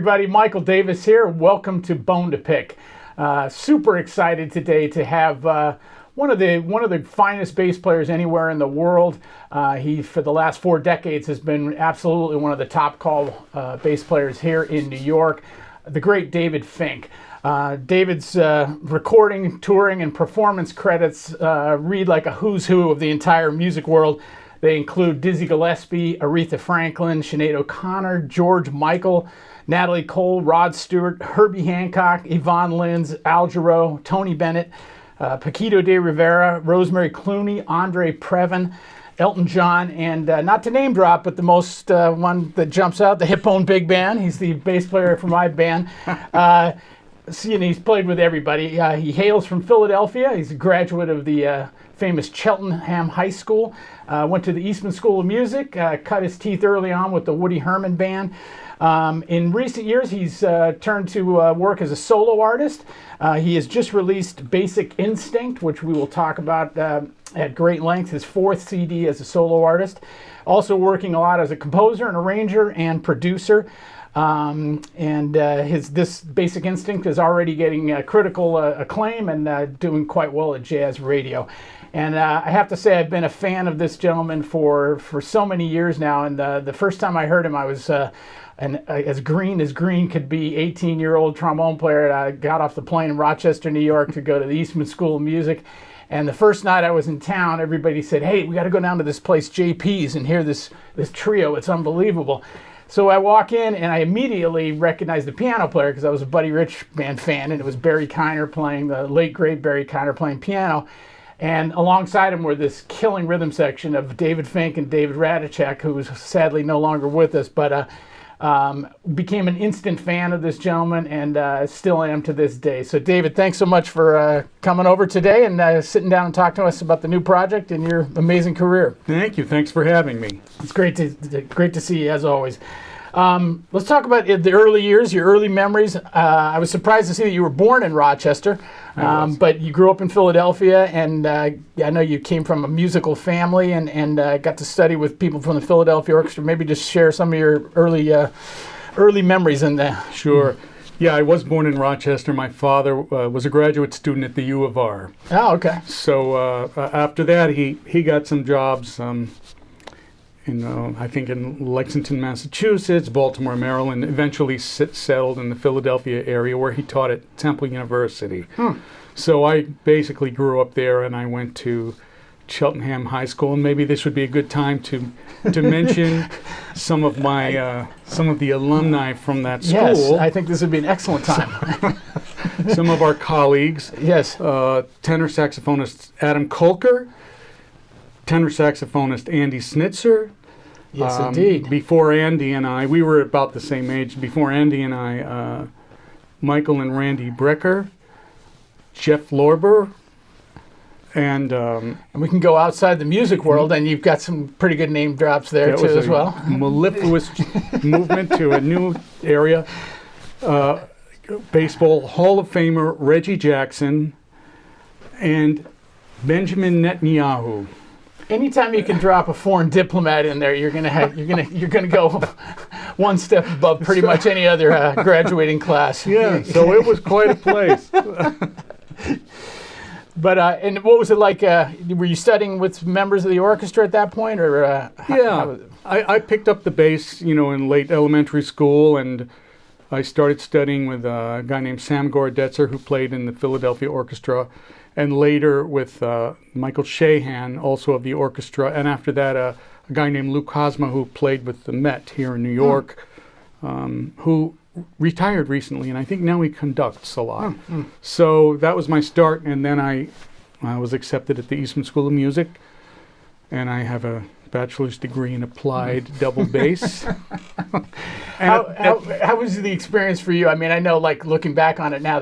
everybody. Michael Davis here. Welcome to Bone2Pick. Super excited today to have one of the finest bass players anywhere in the world. He, for the last 4 decades, has been absolutely one of the top call bass players here in New York. The great David Finck. David's recording, touring, and performance credits read like a who's who of the entire music world. They include Dizzy Gillespie, Aretha Franklin, Sinead O'Connor, George Michael, Natalie Cole, Rod Stewart, Herbie Hancock, Yvonne Lins, Al Jarreau, Tony Bennett, Paquito de Rivera, Rosemary Clooney, Andre Previn, Elton John, and not to name drop, but the most one that jumps out, the Hip Bone Big Band. He's the bass player for my band. He's played with everybody. He hails from Philadelphia. He's a graduate of the famous Cheltenham High School. Went to the Eastman School of Music. Cut his teeth early on with the Woody Herman band. In recent years, he's turned to work as a solo artist. He has just released Bassic Instinct, which we will talk about at great length, his 4th CD as a solo artist. Also working a lot as a composer and arranger and producer. This Bassic Instinct is already getting critical acclaim and doing quite well at jazz radio. And I have to say, I've been a fan of this gentleman for so many years now. And the first time I heard him, I was as green could be 18-year-old trombone player. I got off the plane in Rochester, New York to go to the Eastman School of Music. And the first night I was in town, everybody said, "Hey, we got to go down to this place, JP's, and hear this trio. It's unbelievable." So I walk in and I immediately recognize the piano player because I was a Buddy Rich band fan, and it was Barry Kiner playing, the late great Barry Kiner playing piano. And alongside him were this killing rhythm section of David Finck and David Radicek, who was sadly no longer with us, but became an instant fan of this gentleman and still am to this day. So David, thanks so much for coming over today and sitting down and talking to us about the new project and your amazing career. Thank you. Thanks for having me. It's great to see you as always. Let's talk about the early years, your early memories. I was surprised to see that you were born in Rochester, but you grew up in Philadelphia, and I know you came from a musical family and got to study with people from the Philadelphia Orchestra. Maybe just share some of your early memories in there. Sure. Yeah, I was born in Rochester. My father was a graduate student at the U of R. Oh, okay. So after that, he got some jobs I think in Lexington, Massachusetts, Baltimore, Maryland, eventually settled in the Philadelphia area where he taught at Temple University. So I basically grew up there, and I went to Cheltenham High School, and maybe this would be a good time to mention some of the alumni from that school. Yes, I think this would be an excellent time. Some of our colleagues. Yes. Tenor saxophonist Adam Kolker, tenor saxophonist Andy Snitzer. Yes, indeed. Before Andy and I, we were about the same age. Before Andy and I, Michael and Randy Brecker, Jeff Lorber, and we can go outside the music world, and you've got some pretty good name drops there too as well. Mellifluous movement to a new area. Baseball Hall of Famer Reggie Jackson and Benjamin Netanyahu. Anytime you can drop a foreign diplomat in there, you're gonna go one step above pretty much any other graduating class. Yeah, so it was quite a place. But and what was it like? Were you studying with members of the orchestra at that point, or? I picked up the bass, in late elementary school, and I started studying with a guy named Sam Gorodetzer, who played in the Philadelphia Orchestra. And later with Michael Shahan, also of the orchestra. And after that, a guy named Lou Cosma, who played with the Met here in New York, who retired recently. And I think now he conducts a lot. So that was my start. And then I was accepted at the Eastman School of Music. And I have a bachelor's degree in applied double bass. How was the experience for you? I mean, I know, like, looking back on it now,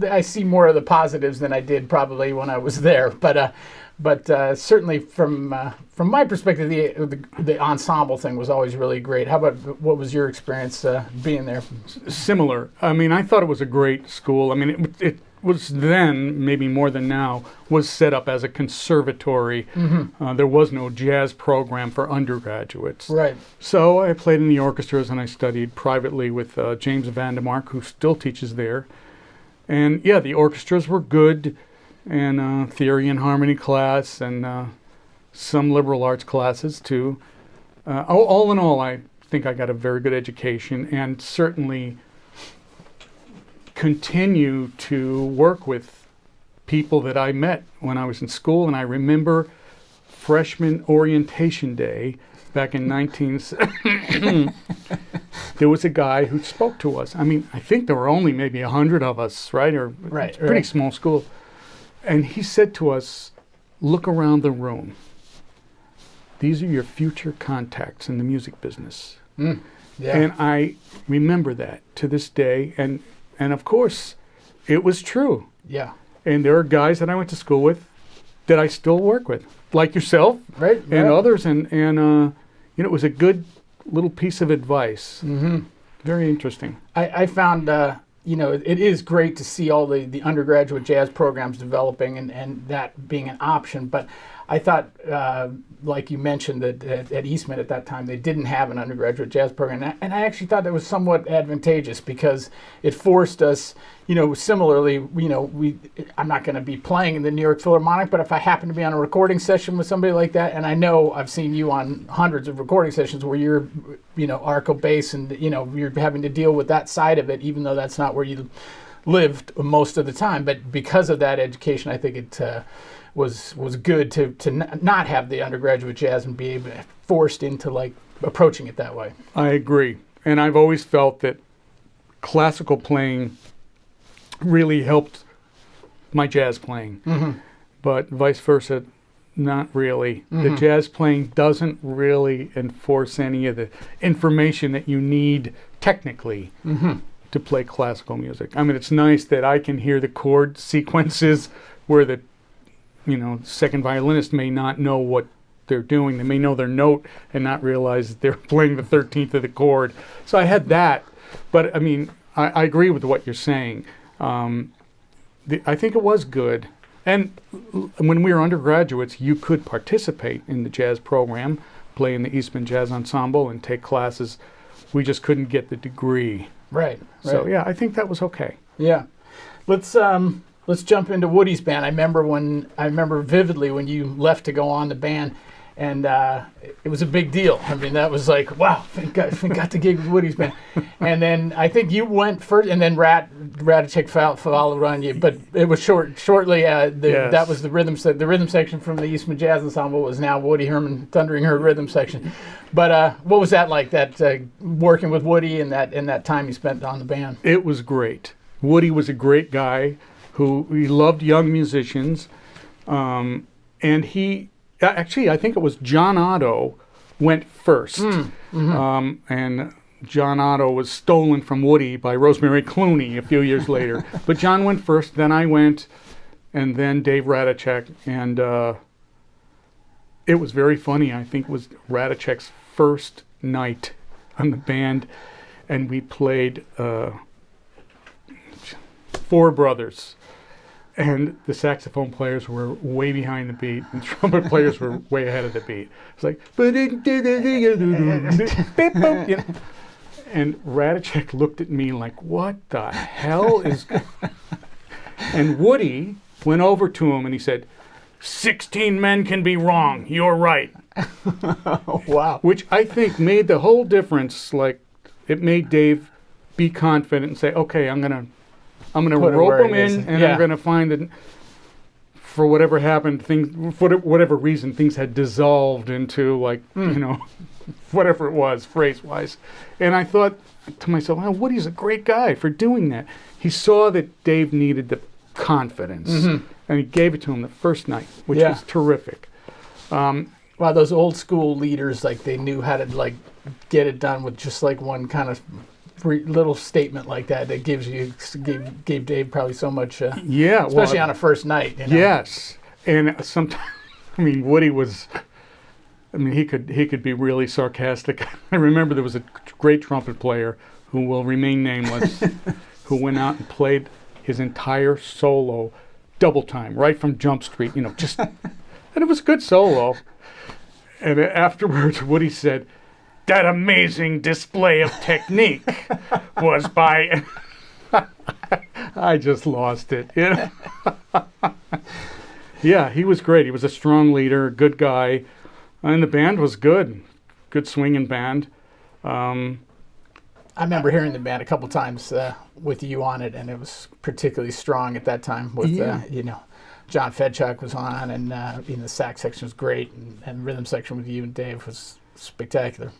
I see more of the positives than I did probably when I was there. But certainly from my perspective, the ensemble thing was always really great. How about what was your experience being there? Similar. I mean, I thought it was a great school. I mean, it was then, maybe more than now, was set up as a conservatory. There was no jazz program for undergraduates. Right. So I played in the orchestras and I studied privately with James Vandemark, who still teaches there. And yeah, the orchestras were good, and theory and harmony class, and some liberal arts classes too. All in all, I think I got a very good education, and certainly continue to work with people that I met when I was in school. And I remember freshman orientation day back in 19... There was a guy who spoke to us. I mean, I think there were only maybe 100 of us, right? It's a pretty small school. And he said to us, look around the room. These are your future contacts in the music business. Yeah. And I remember that to this day. And of course, it was true. Yeah. And there are guys that I went to school with that I still work with, like yourself, Right. and others. And it was a good little piece of advice. Very interesting. I found, it is great to see all the undergraduate jazz programs developing and that being an option. But I thought, like you mentioned, that at Eastman at that time, they didn't have an undergraduate jazz program. And I actually thought that was somewhat advantageous because it forced us, similarly, I'm not going to be playing in the New York Philharmonic, but if I happen to be on a recording session with somebody like that, and I know I've seen you on hundreds of recording sessions where you're, arco bass and, you're having to deal with that side of it, even though that's not where you lived most of the time. But because of that education, I think it was good to not have the undergraduate jazz and be forced into approaching it that way. I agree. And I've always felt that classical playing really helped my jazz playing, but vice versa, not really. The jazz playing doesn't really enforce any of the information that you need technically to play classical music. I mean, it's nice that I can hear the chord sequences where the second violinist may not know what they're doing. They may know their note and not realize that they're playing the 13th of the chord. So I had that. But, I mean, I agree with what you're saying. I think it was good. And when we were undergraduates, you could participate in the jazz program, play in the Eastman Jazz Ensemble, and take classes. We just couldn't get the degree. Right. So, yeah, I think that was okay. Yeah. Let's jump into Woody's band. I remember vividly when you left to go on the band, and it was a big deal. I mean, that was like, wow, Finck got the gig with Woody's band. And then I think you went first, and then Radicek followed on you. But it was shortly. Yes. That was the rhythm. The rhythm section from the Eastman Jazz Ensemble was now Woody Herman Thundering Herd rhythm section. But what was that like? That working with Woody and that time you spent on the band? It was great. Woody was a great guy who he loved young musicians, and he actually, I think it was John Otto went first, and John Otto was stolen from Woody by Rosemary Clooney a few years later. But John went first, then I went, and then Dave Radicek, and it was very funny. I think it was Radicek's first night on the band, and we played Four Brothers. And the saxophone players were way behind the beat, and trumpet players were way ahead of the beat. It's like, and Radicek looked at me like, what the hell is... And Woody went over to him and he said, 16 men can be wrong, you're right. Wow. Which I think made the whole difference. Like, it made Dave be confident and say, okay, I'm gonna rope him in, and I'm gonna find that for whatever happened, for whatever reason, things had dissolved into whatever it was, phrase-wise. And I thought to myself, well, Woody's a great guy for doing that. He saw that Dave needed the confidence, and he gave it to him the first night, which was terrific. Wow, those old school leaders, they knew how to get it done with just one kind of little statement like that gave Dave probably so much. Especially on a first night. Yes, and sometimes, Woody was. He could be really sarcastic. I remember there was a great trumpet player who will remain nameless, who went out and played his entire solo, double time, right from Jump Street, just, and it was a good solo. And afterwards, Woody said, "That amazing display of technique was by..." I just lost it. Yeah, he was great. He was a strong leader, a good guy, and the band was good swinging band. I remember hearing the band a couple times with you on it, and it was particularly strong at that time. With John Fedchuk was on, and the sax section was great, and rhythm section with you and Dave was spectacular.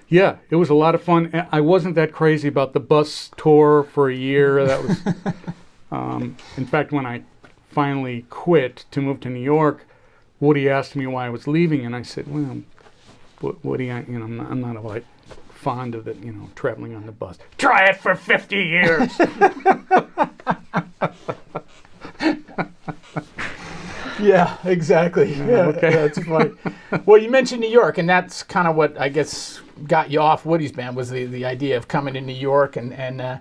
Yeah, it was a lot of fun. I wasn't that crazy about the bus tour for a year. That was, in fact, when I finally quit to move to New York, Woody asked me why I was leaving, and I said, "Well, Woody, I'm not like fond of it, traveling on the bus. Try it for 50 years." Yeah, exactly. Yeah, okay. That's funny. Well, you mentioned New York, and that's kind of what I guess got you off Woody's band, was the idea of coming to New York, and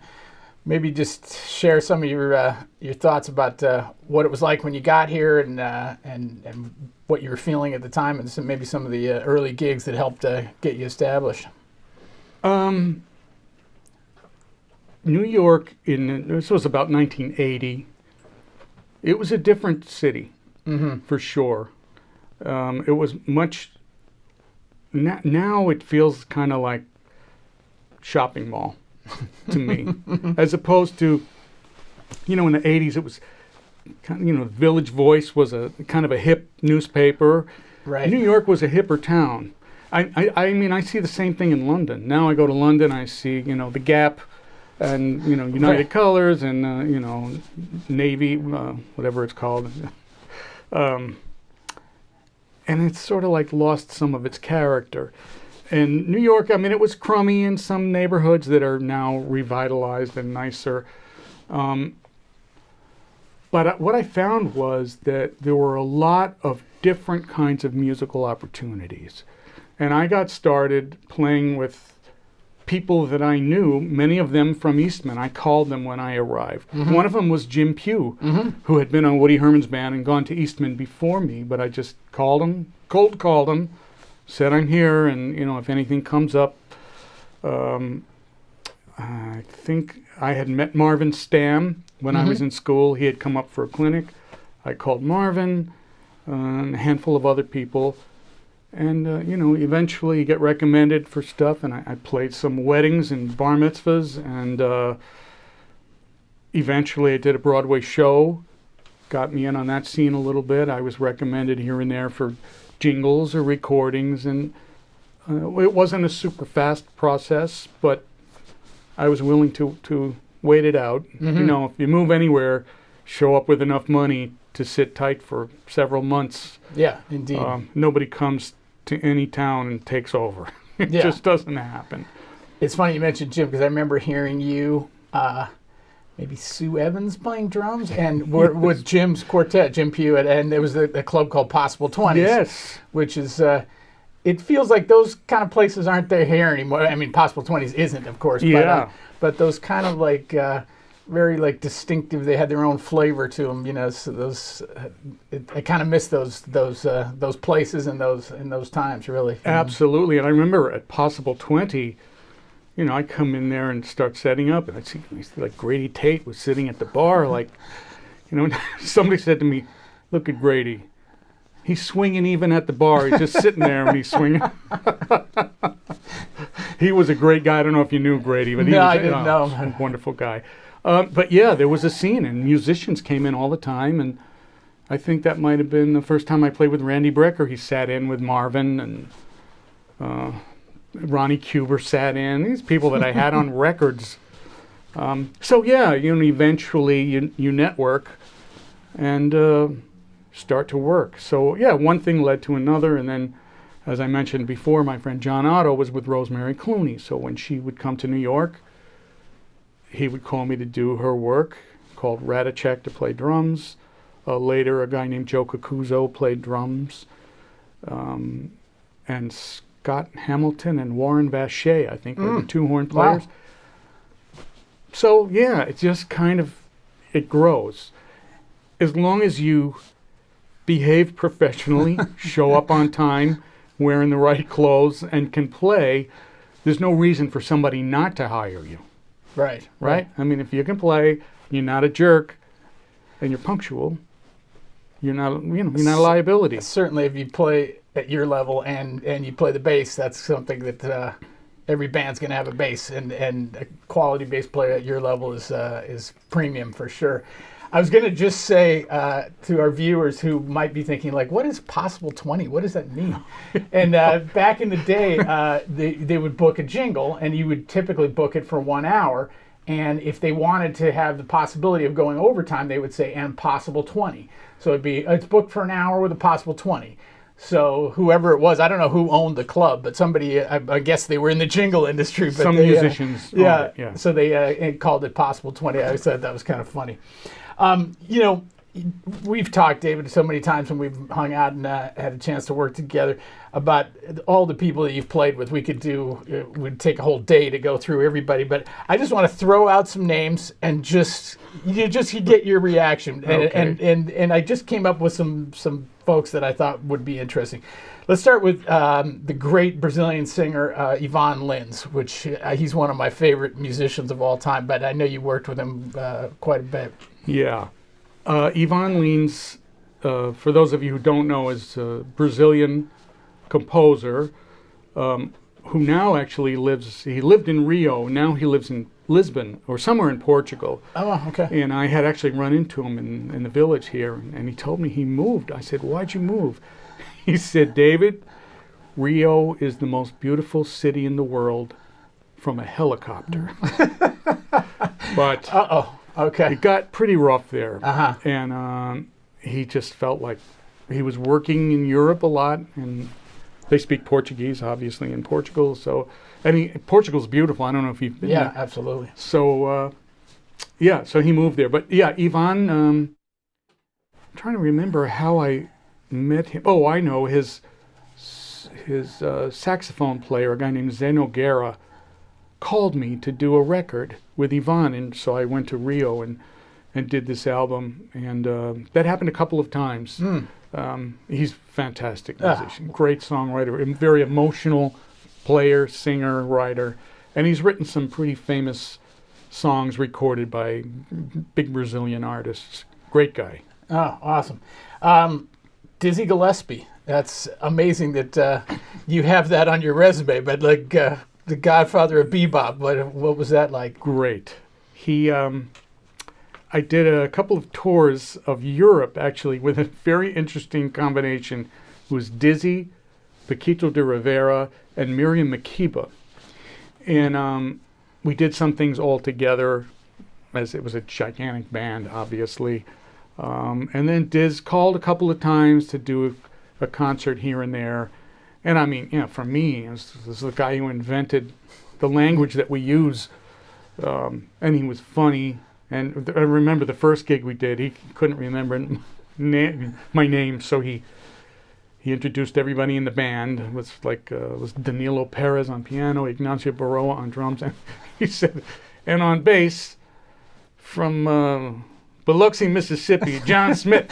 maybe just share some of your thoughts about what it was like when you got here, and what you were feeling at the time, and maybe some of the early gigs that helped get you established. New York, this was about 1980. It was a different city, for sure. It was much. Now it feels kind of like shopping mall to me, as opposed to, in the 80s it was kind of, Village Voice was a kind of a hip newspaper. Right. New York was a hipper town. I mean, I see the same thing in London. Now I go to London, I see, the Gap, and, United Colors, and, Navy, whatever it's called. And it's sort of like lost some of its character. And New York, I mean, it was crummy in some neighborhoods that are now revitalized and nicer. But what I found was that there were a lot of different kinds of musical opportunities. And I got started playing with people that I knew, many of them from Eastman. I called them when I arrived. One of them was Jim Pugh, who had been on Woody Herman's band and gone to Eastman before me, but I just called him, cold called him, said I'm here, and if anything comes up. I think I had met Marvin Stamm when I was in school. He had come up for a clinic. I called Marvin, and a handful of other people. And, eventually you get recommended for stuff, and I played some weddings and bar mitzvahs, and eventually I did a Broadway show, got me in on that scene a little bit. I was recommended here and there for jingles or recordings, and it wasn't a super fast process, but I was willing to wait it out. If you move anywhere, show up with enough money to sit tight for several months. Yeah, indeed. Nobody comes to any town and takes over. It just doesn't happen. It's funny you mentioned Jim, because I remember hearing you, maybe Sue Evans playing drums, and with Jim's quartet, Jim Pugh, and there was a club called Possible 20s. Yes. Which is, it feels like those kind of places aren't there here anymore. I mean, Possible 20s isn't, of course. Yeah. But those kind of like, very like distinctive, they had their own flavor to them, so those, I kind of miss those places and those times, really. Absolutely. And I remember at Possible 20, I come in there and start setting up, and I see like Grady Tate was sitting at the bar, like, somebody said to me, "Look at Grady. He's swinging even at the bar. He's just sitting there and he's swinging." He was a great guy. I don't know if you knew Grady, but he was I didn't know. A wonderful guy. But yeah, there was a scene, and musicians came in all the time, and I think that might have been the first time I played with Randy Brecker. He sat in with Marvin, and Ronnie Cuber sat in. These people that I had on records. So yeah, eventually you network and start to work. So yeah, one thing led to another, and then, as I mentioned before, my friend John Otto was with Rosemary Clooney. So when she would come to New York, he would call me to do her work, called Radicek to play drums. Later, a guy named Joe Cacuzo played drums. And Scott Hamilton and Warren Vacher, I think, were the two horn players. Wow. So, yeah, it just kind of, it grows. As long as you behave professionally, show up on time, wearing the right clothes, and can play, there's no reason for somebody not to hire you. Right. Right? I mean, if you can play, you're not a jerk, and you're punctual, you're not a liability. Certainly, if you play at your level and you play the bass, that's something that every band's going to have a bass, and a quality bass player at your level is premium for sure. I was going to just say to our viewers who might be thinking, like, what is possible 20? What does that mean? And back in the day, they would book a jingle, and you would typically book it for 1 hour. And if they wanted to have the possibility of going overtime, they would say, and possible 20. So it's booked for an hour with a possible 20. So whoever it was, I don't know who owned the club, but somebody, I guess they were in the jingle industry. But Some musicians owned it, yeah. So they called it possible 20. I always thought that was kind of funny. We've talked, David, so many times when we've hung out and had a chance to work together about all the people that you've played with. We'd take a whole day to go through everybody, but I just want to throw out some names and just get your reaction. Okay. And I just came up with some folks that I thought would be interesting. Let's start with the great Brazilian singer Ivan Lins, which he's one of my favorite musicians of all time, but I know you worked with him quite a bit. Yeah. Ivan Lins, for those of you who don't know, is a Brazilian composer who now actually he lived in Rio, now he lives in Lisbon or somewhere in Portugal. Oh, okay. And I had actually run into him in the village here, and he told me he moved. I said, "Why'd you move?" He said, "David, Rio is the most beautiful city in the world from a helicopter." But okay. it got pretty rough there. Uh-huh. And he just felt like he was working in Europe a lot, and they speak Portuguese, obviously, in Portugal. So, I mean, Portugal's beautiful. I don't know if you've been there. Yeah, absolutely. So, so he moved there. But, yeah, Ivan, I'm trying to remember how I met him. Oh, I know. His saxophone player, a guy named Zé Nogueira, called me to do a record with Ivan, and so I went to Rio and did this album, and that happened a couple of times. He's a fantastic musician, great songwriter, and very emotional player, singer, writer, and he's written some pretty famous songs recorded by big Brazilian artists. Great guy. Oh, awesome. Dizzy Gillespie. That's amazing that you have that on your resume, but like the godfather of bebop, what was that like? Great. I did a couple of tours of Europe, actually, with a very interesting combination. It was Dizzy, Paquito de Rivera, and Miriam Makeba. And we did some things all together, as it was a gigantic band, obviously. And then Diz called a couple of times to do a concert here and there. And I mean, for me, this is the guy who invented the language that we use. And he was funny. And I remember the first gig we did, he couldn't remember my name, so he introduced everybody in the band. It was was Danilo Perez on piano, Ignacio Baroa on drums, and he said, and on bass, from Biloxi, Mississippi, John Smith.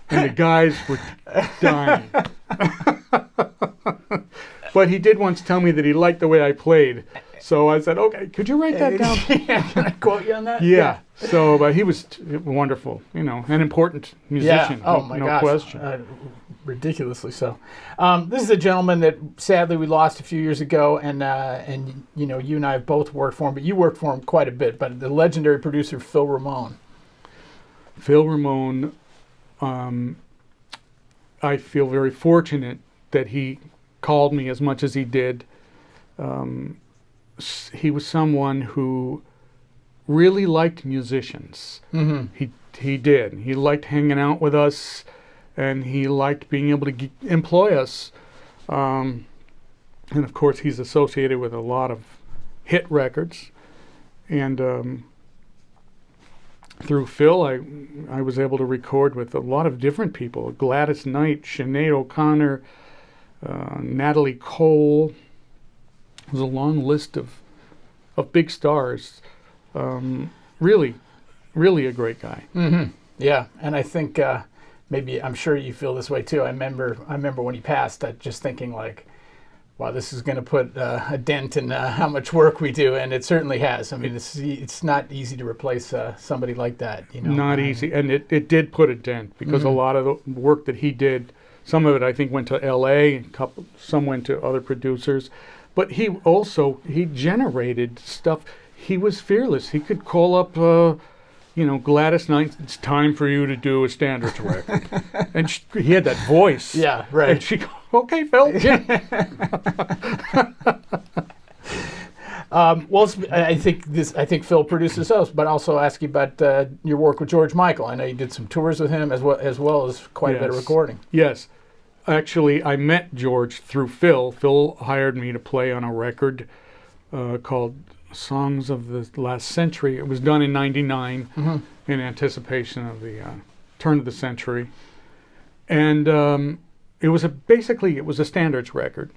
And the guys were dying. But he did once tell me that he liked the way I played. So I said, okay, could you write that down? Can I quote you on that? Yeah. So, but he was wonderful, an important musician. Yeah. Oh, my no gosh. question. Ridiculously so. This is a gentleman that sadly we lost a few years ago, and you and I have both worked for him, but you worked for him quite a bit. But the legendary producer Phil Ramone. Phil Ramone, I feel very fortunate that he called me as much as he did. He was someone who really liked musicians. Mm-hmm. He did. He liked hanging out with us, and he liked being able to employ us. And of course, he's associated with a lot of hit records. And through Phil, I was able to record with a lot of different people: Gladys Knight, Sinead O'Connor, Natalie Cole. It was a long list of of big stars. Really, really a great guy. Mm-hmm. Yeah, and I think maybe I'm sure you feel this way too. I remember when he passed, just thinking like, wow, this is going to put a dent in how much work we do, and it certainly has. I mean, it's not easy to replace somebody like that. Not easy, and it did put a dent because a lot of the work that he did, some of it I think went to L.A., some went to other producers, but he generated stuff. He was fearless. He could call up, Gladys Knight, it's time for you to do a standards record. And he had that voice. Yeah, right. And she, okay, Phil. Yeah. I think Phil produces those, but also ask you about your work with George Michael. I know you did some tours with him as well as quite a bit of recording. Yes. Actually, I met George through Phil. Phil hired me to play on a record called Songs of the Last Century. It was done in '99 in anticipation of the turn of the century. And it was a standards record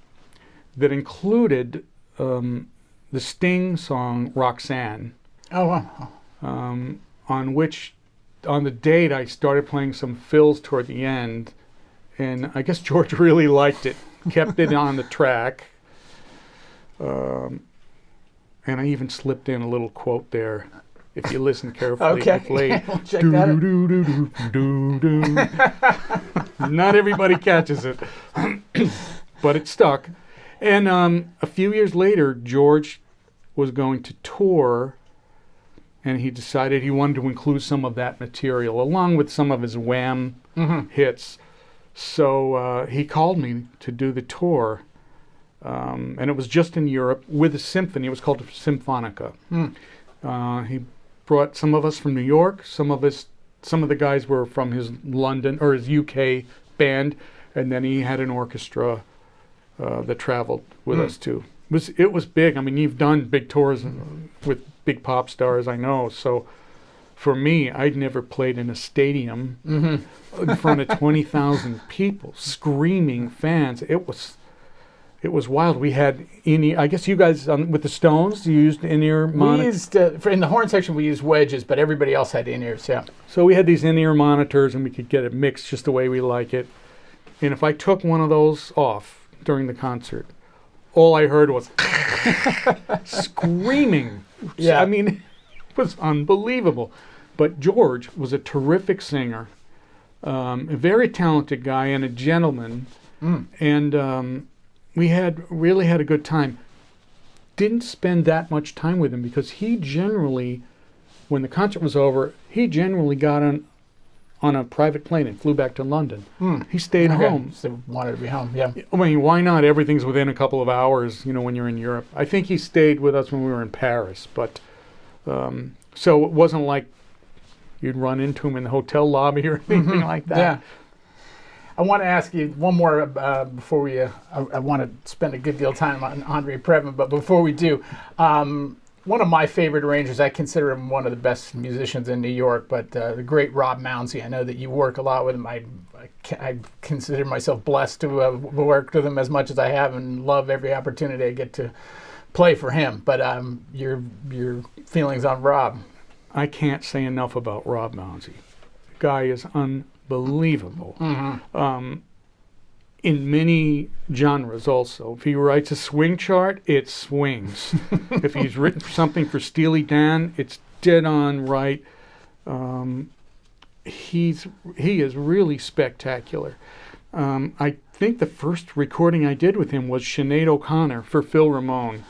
that included the Sting song Roxanne. Oh, wow. On the date I started playing some fills toward the end, and I guess George really liked it, kept it on the track. And I even slipped in a little quote there. If you listen carefully, okay. I played. We'll check that out. Not everybody catches it, but it stuck. And a few years later, George was going to tour, and he decided he wanted to include some of that material along with some of his Wham hits. So he called me to do the tour. And it was just in Europe with a symphony. It was called Symphonica. He brought some of us from New York. Some of the guys were from his London or his UK band, and then he had an orchestra that traveled with us too. It was big. I mean, you've done big tours with big pop stars, I know. So for me, I'd never played in a stadium in front of 20,000 people, screaming fans. It was wild. We had in-ear. I guess you guys with the Stones, you used in-ear monitors. We used in the horn section. We used wedges, but everybody else had in-ears. Yeah. So we had these in-ear monitors, and we could get it mixed just the way we like it. And if I took one of those off during the concert, all I heard was screaming. Yeah. I mean, it was unbelievable. But George was a terrific singer, a very talented guy, and a gentleman, and. We really had a good time. Didn't spend that much time with him because he generally, when the concert was over, he generally got on a private plane and flew back to London. He stayed home. So wanted to be home, yeah. I mean, why not? Everything's within a couple of hours, when you're in Europe. I think he stayed with us when we were in Paris, but so it wasn't like you'd run into him in the hotel lobby or anything like that. Yeah. I want to ask you one more before we. I want to spend a good deal of time on Andre Previn, but before we do, one of my favorite arrangers, I consider him one of the best musicians in New York, but the great Rob Mounsey. I know that you work a lot with him. I consider myself blessed to have worked with him as much as I have, and love every opportunity I get to play for him. But your feelings on Rob? I can't say enough about Rob Mounsey. The guy is unbelievable. In many genres also. If he writes a swing chart, it swings. If he's written something for Steely Dan, it's dead on right. He is really spectacular. I think the first recording I did with him was Sinead O'Connor for Phil Ramone.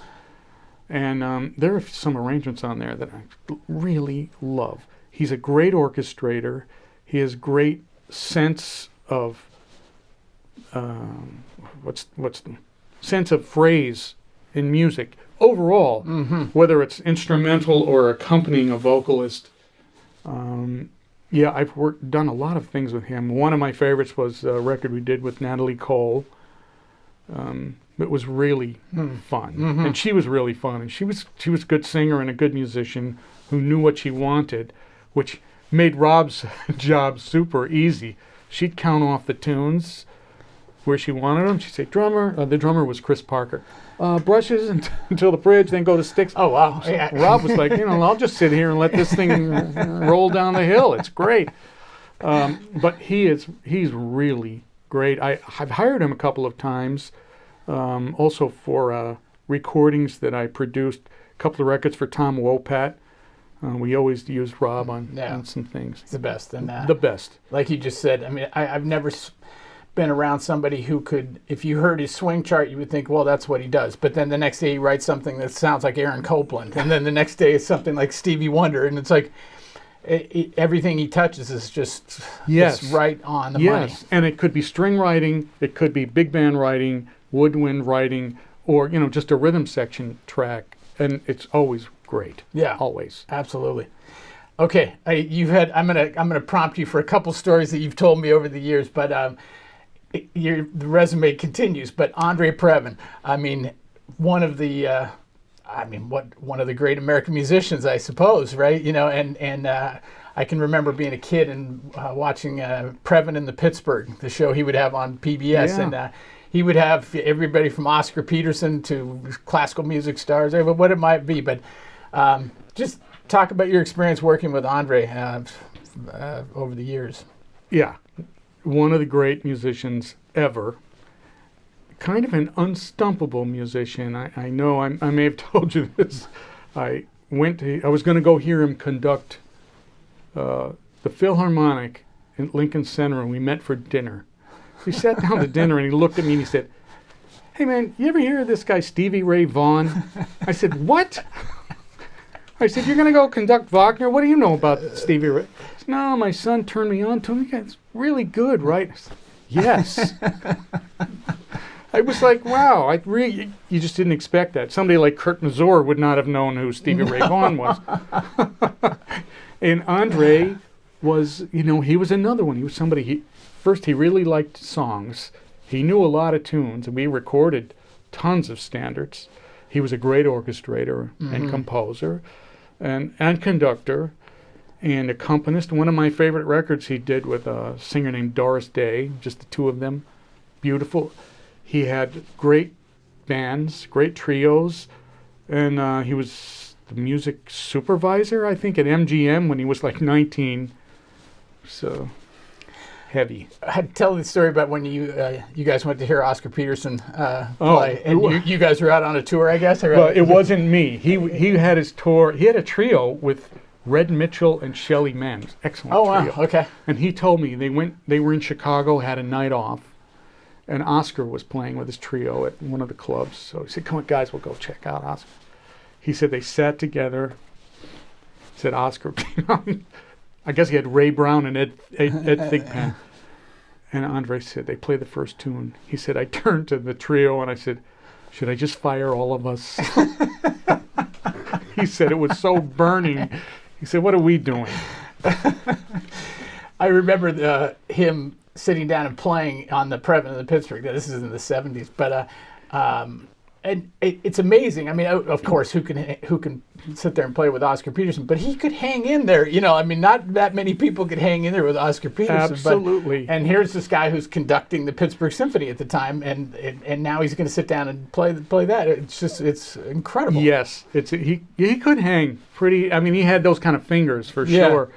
And there are some arrangements on there that I really love. He's a great orchestrator. He has great sense of sense of phrase in music overall, whether it's instrumental or accompanying a vocalist. I've done a lot of things with him. One of my favorites was a record we did with Natalie Cole. It was really fun, and she was really fun, and she was a good singer and a good musician who knew what she wanted, which made Rob's job super easy. She'd count off the tunes, where she wanted them. She'd say, drummer. The drummer was Chris Parker. Brushes until the bridge, then go to sticks. Oh, wow. So Rob was like, I'll just sit here and let this thing roll down the hill. It's great. But he's really great. I've hired him a couple of times, also for recordings that I produced, a couple of records for Tom Wopat. We always used Rob on some things. It's the best. And the best. Like you just said, I mean, I've never been around somebody who could, if you heard his swing chart, you would think, well, that's what he does. But then the next day he writes something that sounds like Aaron Copland. And then the next day is something like Stevie Wonder. And it's like everything he touches is just right on the money. And it could be string writing, it could be big band writing, woodwind writing, or, just a rhythm section track. And it's always great. Yeah. Always. Absolutely. Okay. I'm gonna prompt you for a couple stories that you've told me over the years, but the resume continues. But Andre Previn, I mean, one of the great American musicians, I suppose, right? And I can remember being a kid and watching Previn in the Pittsburgh, the show he would have on PBS, and he would have everybody from Oscar Peterson to classical music stars, what it might be. But just talk about your experience working with Andre over the years. Yeah. One of the great musicians ever. Kind of an unstumpable musician. I know I may have told you this. I was going to go hear him conduct the Philharmonic in Lincoln Center, and we met for dinner. We sat down to dinner, and he looked at me and he said, "Hey man, you ever hear of this guy Stevie Ray Vaughan?" I said, "What?" I said, "You're going to go conduct Wagner? What do you know about Stevie Ray?" He said, "No, my son turned me on to him. It's really good, right?" I said, "Yes." I was like, wow, you just didn't expect that. Somebody like Kurt Mazur would not have known who Stevie Ray Vaughan was. And Andre was, he was another one. He was somebody, first he really liked songs. He knew a lot of tunes, and we recorded tons of standards. He was a great orchestrator and composer and conductor and accompanist. One of my favorite records he did with a singer named Doris Day, just the two of them, beautiful. He had great bands, great trios, and he was the music supervisor, I think, at MGM when he was like 19. So heavy. Tell the story about when you guys went to hear Oscar Peterson play, and you guys were out on a tour, I guess. Well, it wasn't me. He had his tour. He had a trio with Red Mitchell and Shelly Mann. Excellent trio. Oh, wow. Okay. And he told me they were in Chicago, had a night off. And Oscar was playing with his trio at one of the clubs. So he said, "Come on, guys, we'll go check out Oscar." He said they sat together. He said, "Oscar," I guess he had Ray Brown and Ed Thigpen. And Andre said, they played the first tune. He said, I turned to the trio and I said, "Should I just fire all of us?" He said, it was so burning. He said, "What are we doing?" I remember him sitting down and playing on the Previn in the Pittsburgh. This is in the 70s, but and it's amazing. I mean, of course, who can sit there and play with Oscar Peterson? But he could hang in there. I mean, not that many people could hang in there with Oscar Peterson. Absolutely. And here's this guy who's conducting the Pittsburgh Symphony at the time, and now he's going to sit down and play that. It's incredible. Yes, he could hang pretty. I mean, he had those kind of fingers for sure.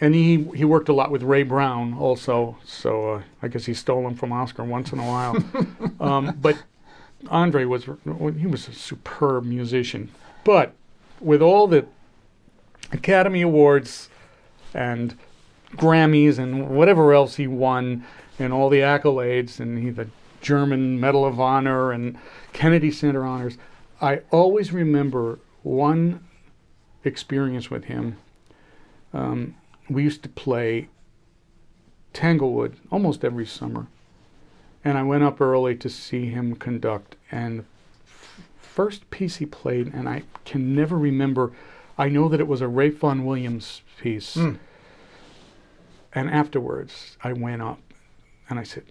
And he worked a lot with Ray Brown also, so I guess he stole him from Oscar once in a while. But Andre was a superb musician. But with all the Academy Awards and Grammys and whatever else he won and all the accolades and the German Medal of Honor and Kennedy Center honors, I always remember one experience with him. We used to play Tanglewood almost every summer. And I went up early to see him conduct. And first piece he played, and I can never remember, I know that it was a Ralph Vaughan Williams piece. And afterwards, I went up and I said,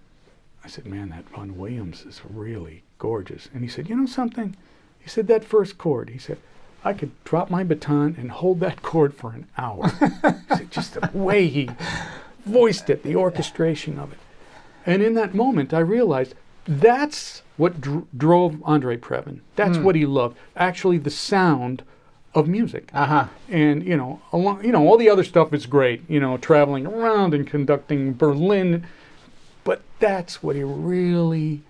"Man, that Vaughan Williams is really gorgeous." And he said, "You know something?" He said, "That first chord," he said, "I could drop my baton and hold that chord for an hour." He said, just the way he voiced it, the orchestration of it. And in that moment, I realized that's what drove Andre Previn. That's what he loved. Actually, the sound of music. And, all the other stuff is great, traveling around and conducting Berlin. But that's what he really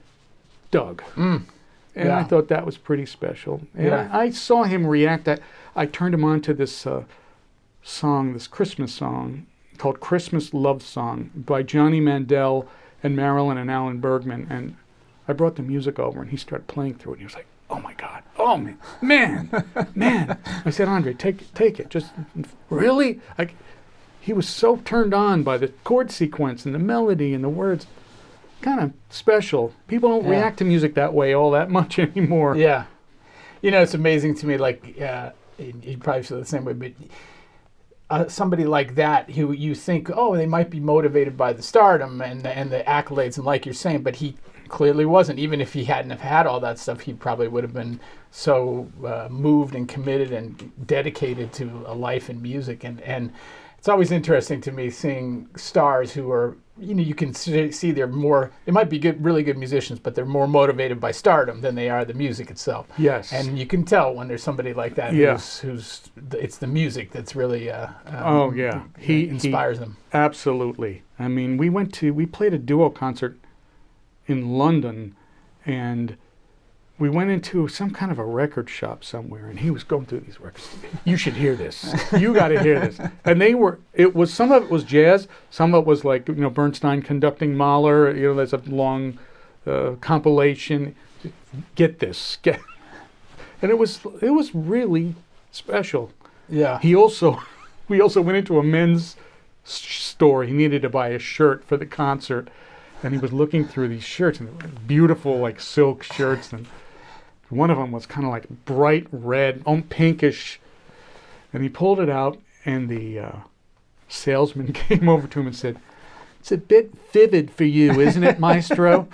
dug. And I thought that was pretty special. And I saw him react. I turned him on to this song, this Christmas song, called Christmas Love Song by Johnny Mandel and Marilyn and Alan Bergman. And I brought the music over, and he started playing through it. And he was like, "Oh, my God. Oh, man. I said, "Andre, take it. Just, really?" He was so turned on by the chord sequence and the melody and the words. Kind of special. People don't react to music that way all that much anymore. Yeah. It's amazing to me, you probably feel the same way, but somebody like that who you think, they might be motivated by the stardom and the accolades, and like you're saying, but he clearly wasn't. Even if he hadn't have had all that stuff, he probably would have been so moved and committed and dedicated to a life in music. And it's always interesting to me seeing stars who are, you can see they might be really good musicians, but they're more motivated by stardom than they are the music itself. Yes. And you can tell when there's somebody like that who's it's the music that's really he inspires them. Absolutely. I mean, we played a duo concert in London, and we went into some kind of a record shop somewhere, and he was going through these records. "You should hear this. You got to hear this." And some of it was jazz, some of it was like, Bernstein conducting Mahler. There's a long compilation. Get this. And it was really special. Yeah. We also went into a men's store. He needed to buy a shirt for the concert, and he was looking through these shirts, and they were beautiful, silk shirts, and one of them was kind of like bright red, pinkish, and he pulled it out, and the salesman came over to him and said, "It's a bit vivid for you, isn't it, maestro?"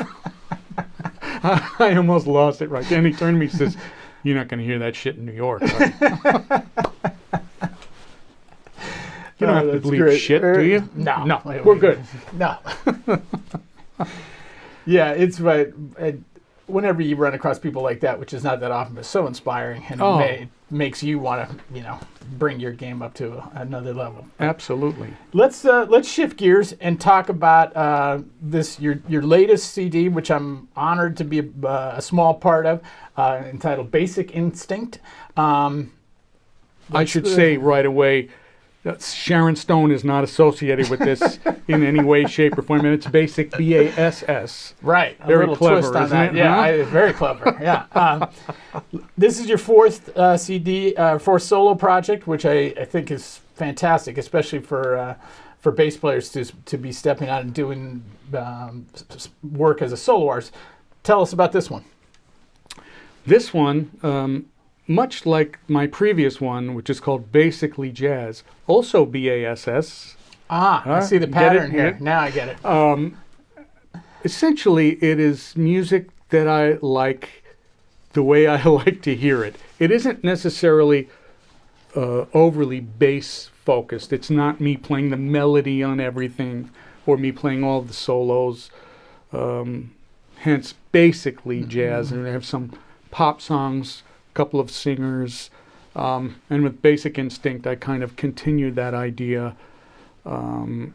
I almost lost it right then. He turned to me and says, "You're not going to hear that shit in New York, are you?" You don't have to believe shit, do you? No. We're good. No. Yeah, it's right. Whenever you run across people like that, which is not that often, but so inspiring, and it makes you want to, bring your game up to another level. Absolutely. Let's shift gears and talk about your latest CD, which I'm honored to be a small part of, entitled Bassic Instinct. I should say right away, Sharon Stone is not associated with this in any way, shape, or form. And it's Bassic, Bass. Right. Very a little clever, twist on isn't that. it? Yeah, very clever. Yeah. This is your fourth CD, fourth solo project, which I think is fantastic, especially for bass players to be stepping out and doing work as a solo artist. Tell us about this one. This one, much like my previous one, which is called Basically Jazz, also BASS. I see the pattern here. Now I get it. Essentially, it is music that I like the way I like to hear it. It isn't necessarily overly bass focused. It's not me playing the melody on everything or me playing all the solos. Hence, basically jazz. And I have some pop songs, a couple of singers, and with Bassic Instinct, I kind of continued that idea. And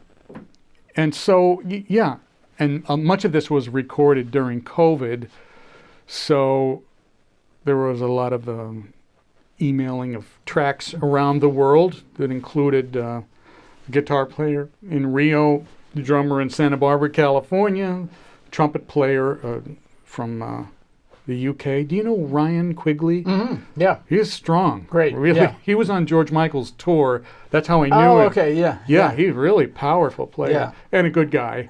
so, yeah, and much of this was recorded during COVID, so there was a lot of emailing of tracks around the world that included a guitar player in Rio, the drummer in Santa Barbara, California, trumpet player from the UK. Do you know Ryan Quigley? Mm-hmm. Yeah. He's strong. Great. Really. Yeah. He was on George Michael's tour. That's how I knew him. Oh, okay. Yeah. Yeah, he's a really powerful player. Yeah. And a good guy.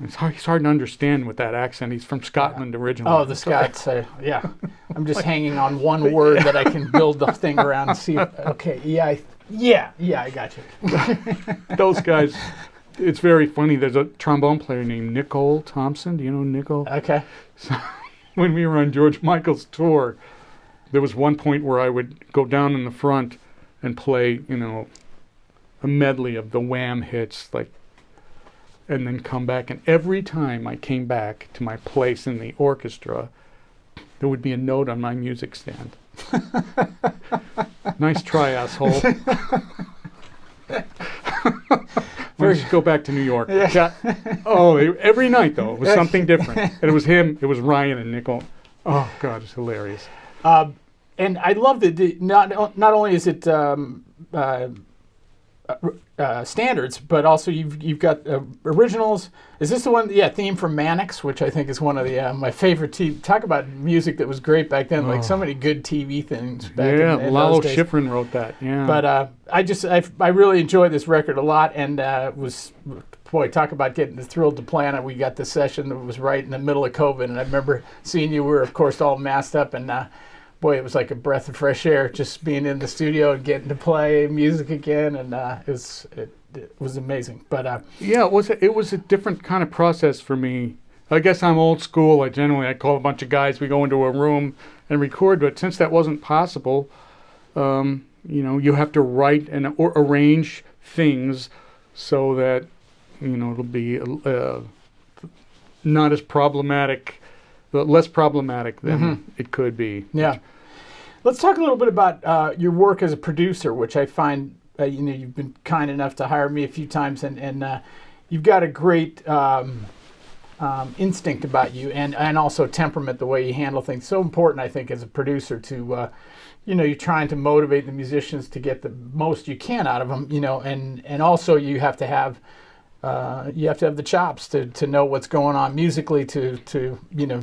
He's hard to understand with that accent. He's from Scotland originally. Oh, the Scots. Yeah. I'm just hanging on one word that I can build the thing around and see. Okay. Yeah, I got you. Those guys, it's very funny. There's a trombone player named Nicole Thompson. Do you know Nicole? Okay. So, when we were on George Michael's tour, there was one point where I would go down in the front and play, a medley of the Wham hits, like and then come back. And every time I came back to my place in the orchestra, there would be a note on my music stand. Nice try, asshole. Why don't you go back to New York? Yeah. Every night, though, it was something different. And it was him, it was Ryan and Nicole. Oh, God, it's hilarious. And I love that not only is it standards, but also you've got originals. Is this the one? Yeah, theme from Mannix, which I think is one of the my favorite TV. Talk about music that was great back then. Like so many good TV things back in Lalo those days. Schifrin wrote that. Yeah, but I really enjoyed this record a lot, and talk about getting thrilled to play on it. We got the session that was right in the middle of COVID, and I remember seeing you. We were of course all masked up, and boy, it was like a breath of fresh air just being in the studio and getting to play music again, and it was amazing. But it was a different kind of process for me. I guess I'm old school. I call a bunch of guys, we go into a room and record. But since that wasn't possible, you have to write and or arrange things so that it'll be not as problematic. Less problematic than it could be. Yeah. Let's talk a little bit about your work as a producer, which I find, you've been kind enough to hire me a few times, and you've got a great instinct about you, and also temperament, the way you handle things. So important, I think, as a producer to, you're trying to motivate the musicians to get the most you can out of them, and also you have to have the chops to know what's going on musically. You're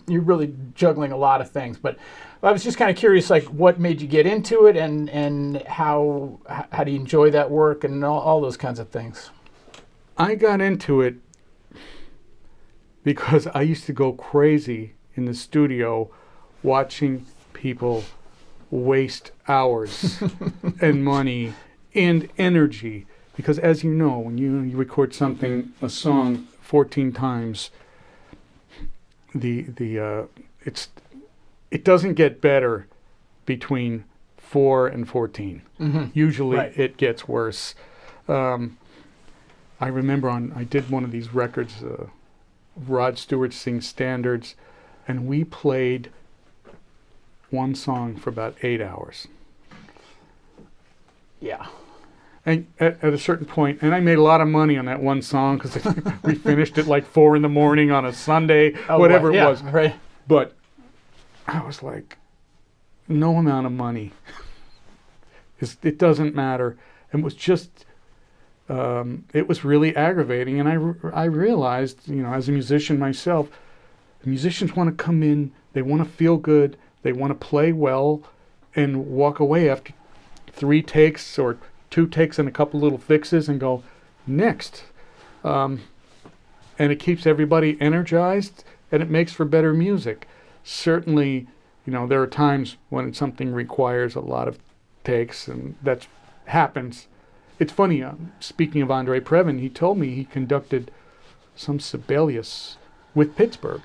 really juggling a lot of things. But I was just kind of curious, like what made you get into it, and how do you enjoy that work, and all those kinds of things. I got into it because I used to go crazy in the studio watching people waste hours and money and energy. Because as you know, when you record a song 14 times, it doesn't get better between 4 and 14. Usually it gets worse. I remember I did one of these records, Rod Stewart Sings Standards, and we played one song for about 8 hours. Yeah. And at a certain point, and I made a lot of money on that one song because we finished it like 4 a.m. on a Sunday, whatever it was. Right. But I was like, no amount of money. It doesn't matter. And it was just, it was really aggravating. And I realized, as a musician myself, musicians want to come in, they want to feel good, they want to play well, and walk away after 3 takes or 2 takes and a couple little fixes and go next. And it keeps everybody energized, and it makes for better music. Certainly, there are times when something requires a lot of takes, and that happens. It's funny, speaking of Andre Previn, he told me he conducted some Sibelius with Pittsburgh,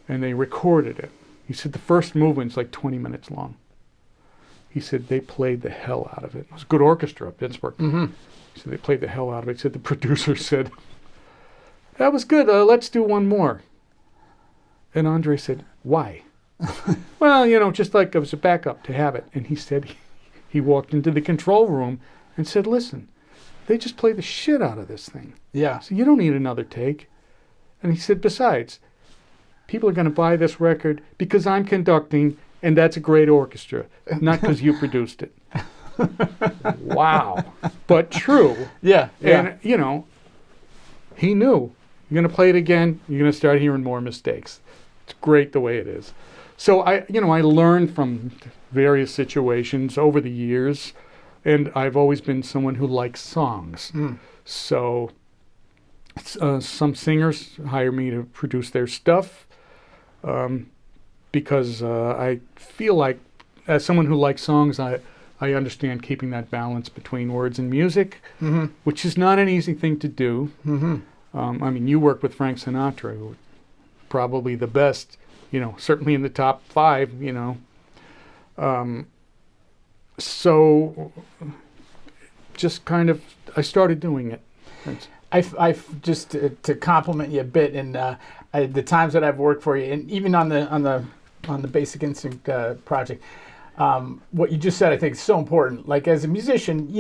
and they recorded it. He said the first movement's like 20 minutes long. He said they played the hell out of it. It was a good orchestra, Pittsburgh. He said they played the hell out of it. He said the producer said, that was good, let's do one more. And Andre said, why? Well, just like it was a backup to have it. And he said he walked into the control room and said, listen, they just played the shit out of this thing. Yeah. So you don't need another take. And he said, besides, people are going to buy this record because I'm conducting, and that's a great orchestra, not because you produced it. Wow. But true. Yeah. And, he knew. You're going to play it again, you're going to start hearing more mistakes. It's great the way it is. So I learned from various situations over the years, and I've always been someone who likes songs. So some singers hire me to produce their stuff because I feel like, as someone who likes songs, I understand keeping that balance between words and music, which is not an easy thing to do. You work with Frank Sinatra, who probably the best, certainly in the top 5, So just kind of, I started doing it. I've just to compliment you a bit, and the times that I've worked for you, and even on the Bassic Instinct project, what you just said, I think, is so important. Like as a musician,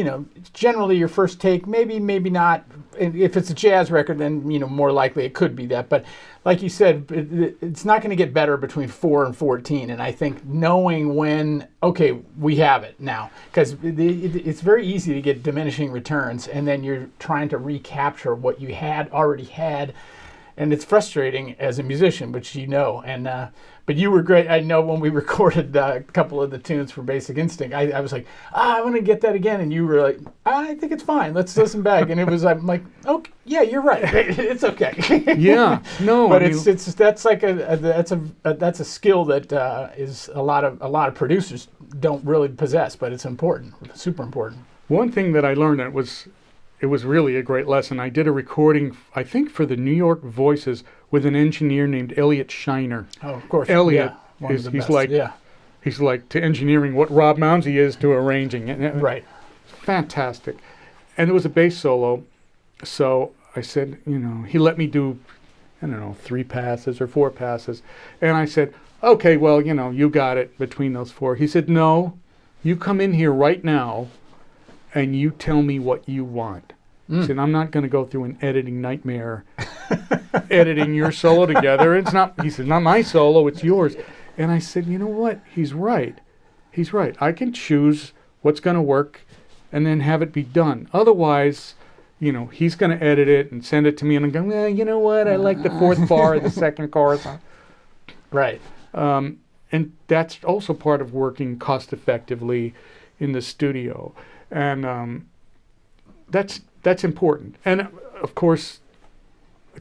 generally your first take, maybe not. If it's a jazz record, then more likely it could be that. But like you said, it's not going to get better between 4 and 14. And I think knowing when, okay, we have it now, because it's very easy to get diminishing returns, and then you're trying to recapture what you already had. And it's frustrating as a musician, but but you were great. I know when we recorded a couple of the tunes for Bassic Instinct, I was like, I want to get that again. And you were like, I think it's fine. Let's listen back. And it was, I'm like, okay, yeah, you're right. It's okay. Yeah, no. But that's like that's a skill that is a lot of producers don't really possess, but it's important, super important. One thing that I learned that it was really a great lesson. I did a recording, I think, for the New York Voices with an engineer named Elliot Shiner. Oh, of course. Elliot, yeah, he's like to engineering what Rob Mounsey is to arranging. Right. Fantastic. And it was a bass solo. So I said, he let me do, 3 passes or 4 passes. And I said, okay, well, you got it between those 4. He said, no, you come in here right now and you tell me what you want. He said, I'm not going to go through an editing nightmare, editing your solo together. He said, not my solo, it's yours. And I said, you know what? He's right. I can choose what's going to work and then have it be done. Otherwise, he's going to edit it and send it to me, and I'm going, well, you know what? I like the 4th bar of the 2nd chorus. Right. And that's also part of working cost effectively in the studio. And that's important. And of course,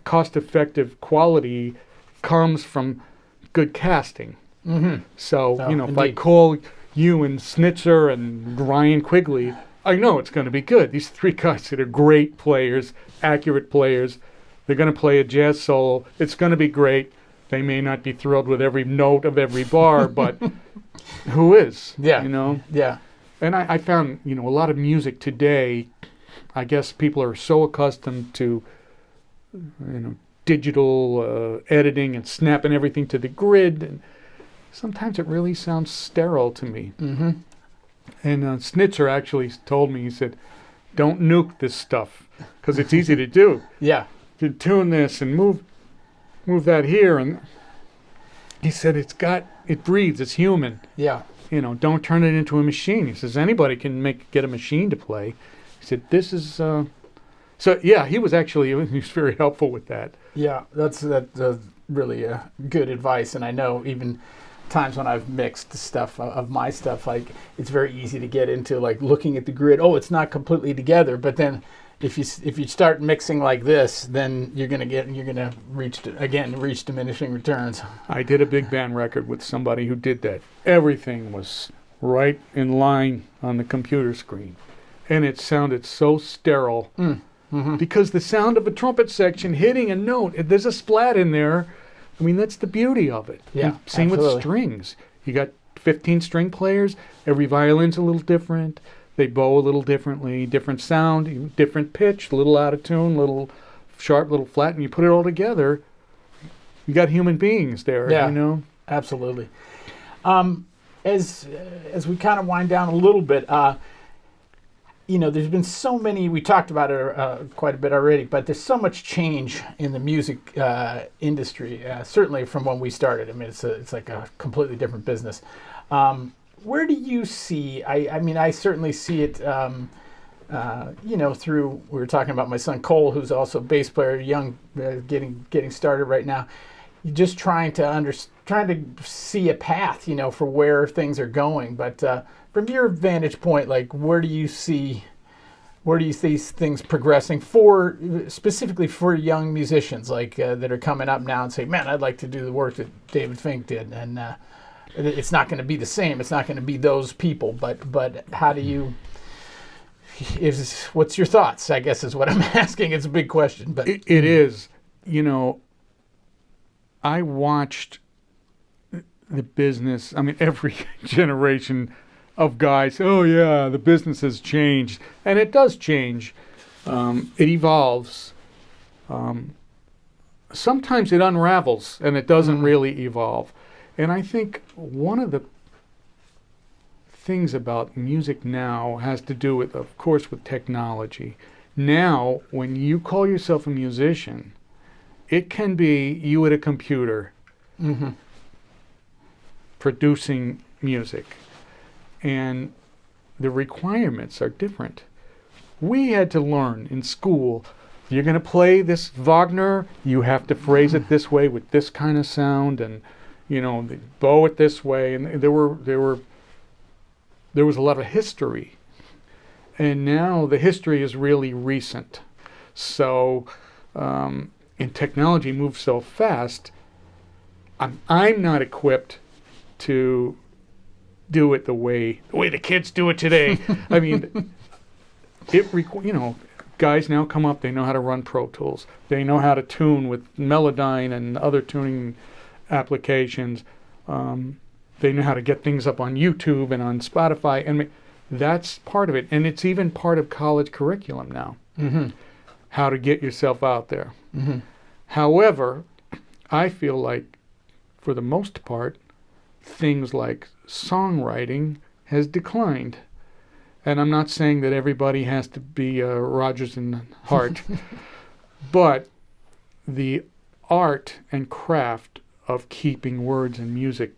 cost-effective quality comes from good casting. Mm-hmm. So, if indeed. I call you and Snitzer and Ryan Quigley, I know it's going to be good. These 3 guys that are great players, accurate players. They're going to play a jazz solo. It's going to be great. They may not be thrilled with every note of every bar, but who is? Yeah. Yeah. And I found, a lot of music today, I guess people are so accustomed to, digital editing and snapping everything to the grid. And sometimes it really sounds sterile to me. Mm-hmm. And Snitzer actually told me, he said, don't nuke this stuff, because it's easy to do. Yeah. You tune this and move that here. And he said, it breathes, it's human. Yeah. Don't turn it into a machine. He says, anybody can get a machine to play. He said, this is, so yeah, he was very helpful with that. Yeah, that's really good advice. And I know even times when I've mixed stuff of my stuff, like it's very easy to get into like looking at the grid. Oh, it's not completely together. But then if you start mixing like this, then you're gonna reach diminishing returns. I did a big band record with somebody who did that. Everything was right in line on the computer screen, and it sounded so sterile. Mm-hmm. Because the sound of a trumpet section hitting a note, there's a splat in there. I mean, that's the beauty of it. Yeah, and same absolutely. with strings. You got 15 string players. Every violin's a little different. They bow a little differently, different sound, different pitch, a little out of tune, little sharp, little flat, and you put it all together, you got human beings there, Yeah, absolutely. As we kind of wind down a little bit, there's been so many, we talked about it quite a bit already, but there's so much change in the music industry, certainly from when we started. I mean, it's like a completely different business. Where do you see, I certainly see it, through, we were talking about my son Cole, who's also a bass player, young, getting started right now. You're just trying to see a path, for where things are going. But from your vantage point, like where do you see things progressing specifically for young musicians like that are coming up now and say, man, I'd like to do the work that David Finck did, and it's not going to be the same. It's not going to be those people, but how do you? What's your thoughts? I guess is what I'm asking. It's a big question, but it is. I watched the business. I mean, every generation of guys. Oh yeah, the business has changed, and it does change. It evolves, sometimes it unravels and it doesn't really evolve. And I think one of the things about music now has to do with, of course, with technology. Now, when you call yourself a musician, it can be you at a computer producing music. And the requirements are different. We had to learn in school, you're going to play this Wagner, you have to phrase it this way with this kind of sound, and the bow it this way. And there was a lot of history. And now the history is really recent. So, and technology moves so fast, I'm not equipped to do it the way the kids do it today. I mean, guys now come up, they know how to run Pro Tools. They know how to tune with Melodyne and other tuning applications. They know how to get things up on YouTube and on Spotify. And that's part of it. And it's even part of college curriculum now, how to get yourself out there. However, I feel like, for the most part, things like songwriting has declined. And I'm not saying that everybody has to be Rodgers and Hart, but the art and craft of keeping words and music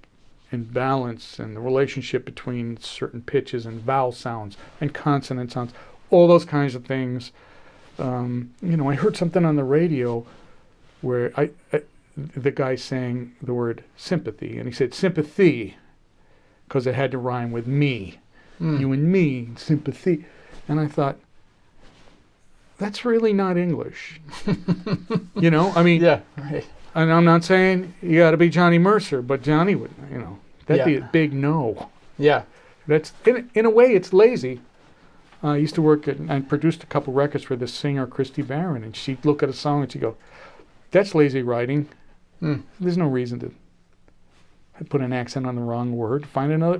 in balance, and the relationship between certain pitches and vowel sounds and consonant sounds, all those kinds of things. I heard something on the radio where the guy sang the word sympathy, and he said sympathy because it had to rhyme with me. You and me, sympathy. And I thought, that's really not English. I mean, yeah, right. And I'm not saying you got to be Johnny Mercer, but Johnny would, that'd be a big no. Yeah. That's, in a way, it's lazy. I used to work and produced a couple records for this singer, Christy Barron, and she'd look at a song and she'd go, that's lazy writing. There's no reason to put an accent on the wrong word.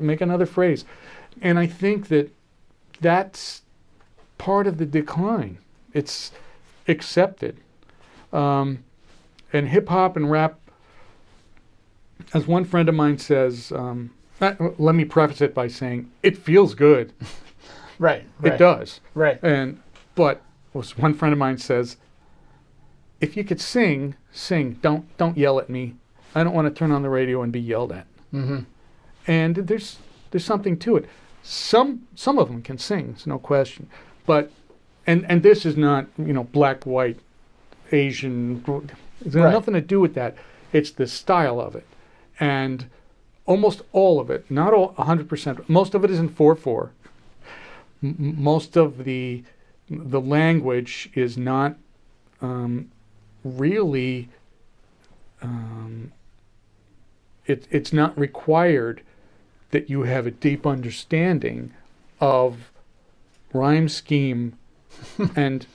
Make another phrase. And I think that's part of the decline. It's accepted. And hip-hop and rap, as one friend of mine says, let me preface it by saying, it feels good. Right. It does. Right. But one friend of mine says, if you could sing, don't yell at me. I don't want to turn on the radio and be yelled at. And there's something to it. Some of them can sing, there's no question. But and this is not black, white, Asian. It's got nothing to do with that. It's the style of it, and almost all of it, not all 100%. Most of it is in 4/4. Most of the language is not really. It's not required that you have a deep understanding of rhyme scheme and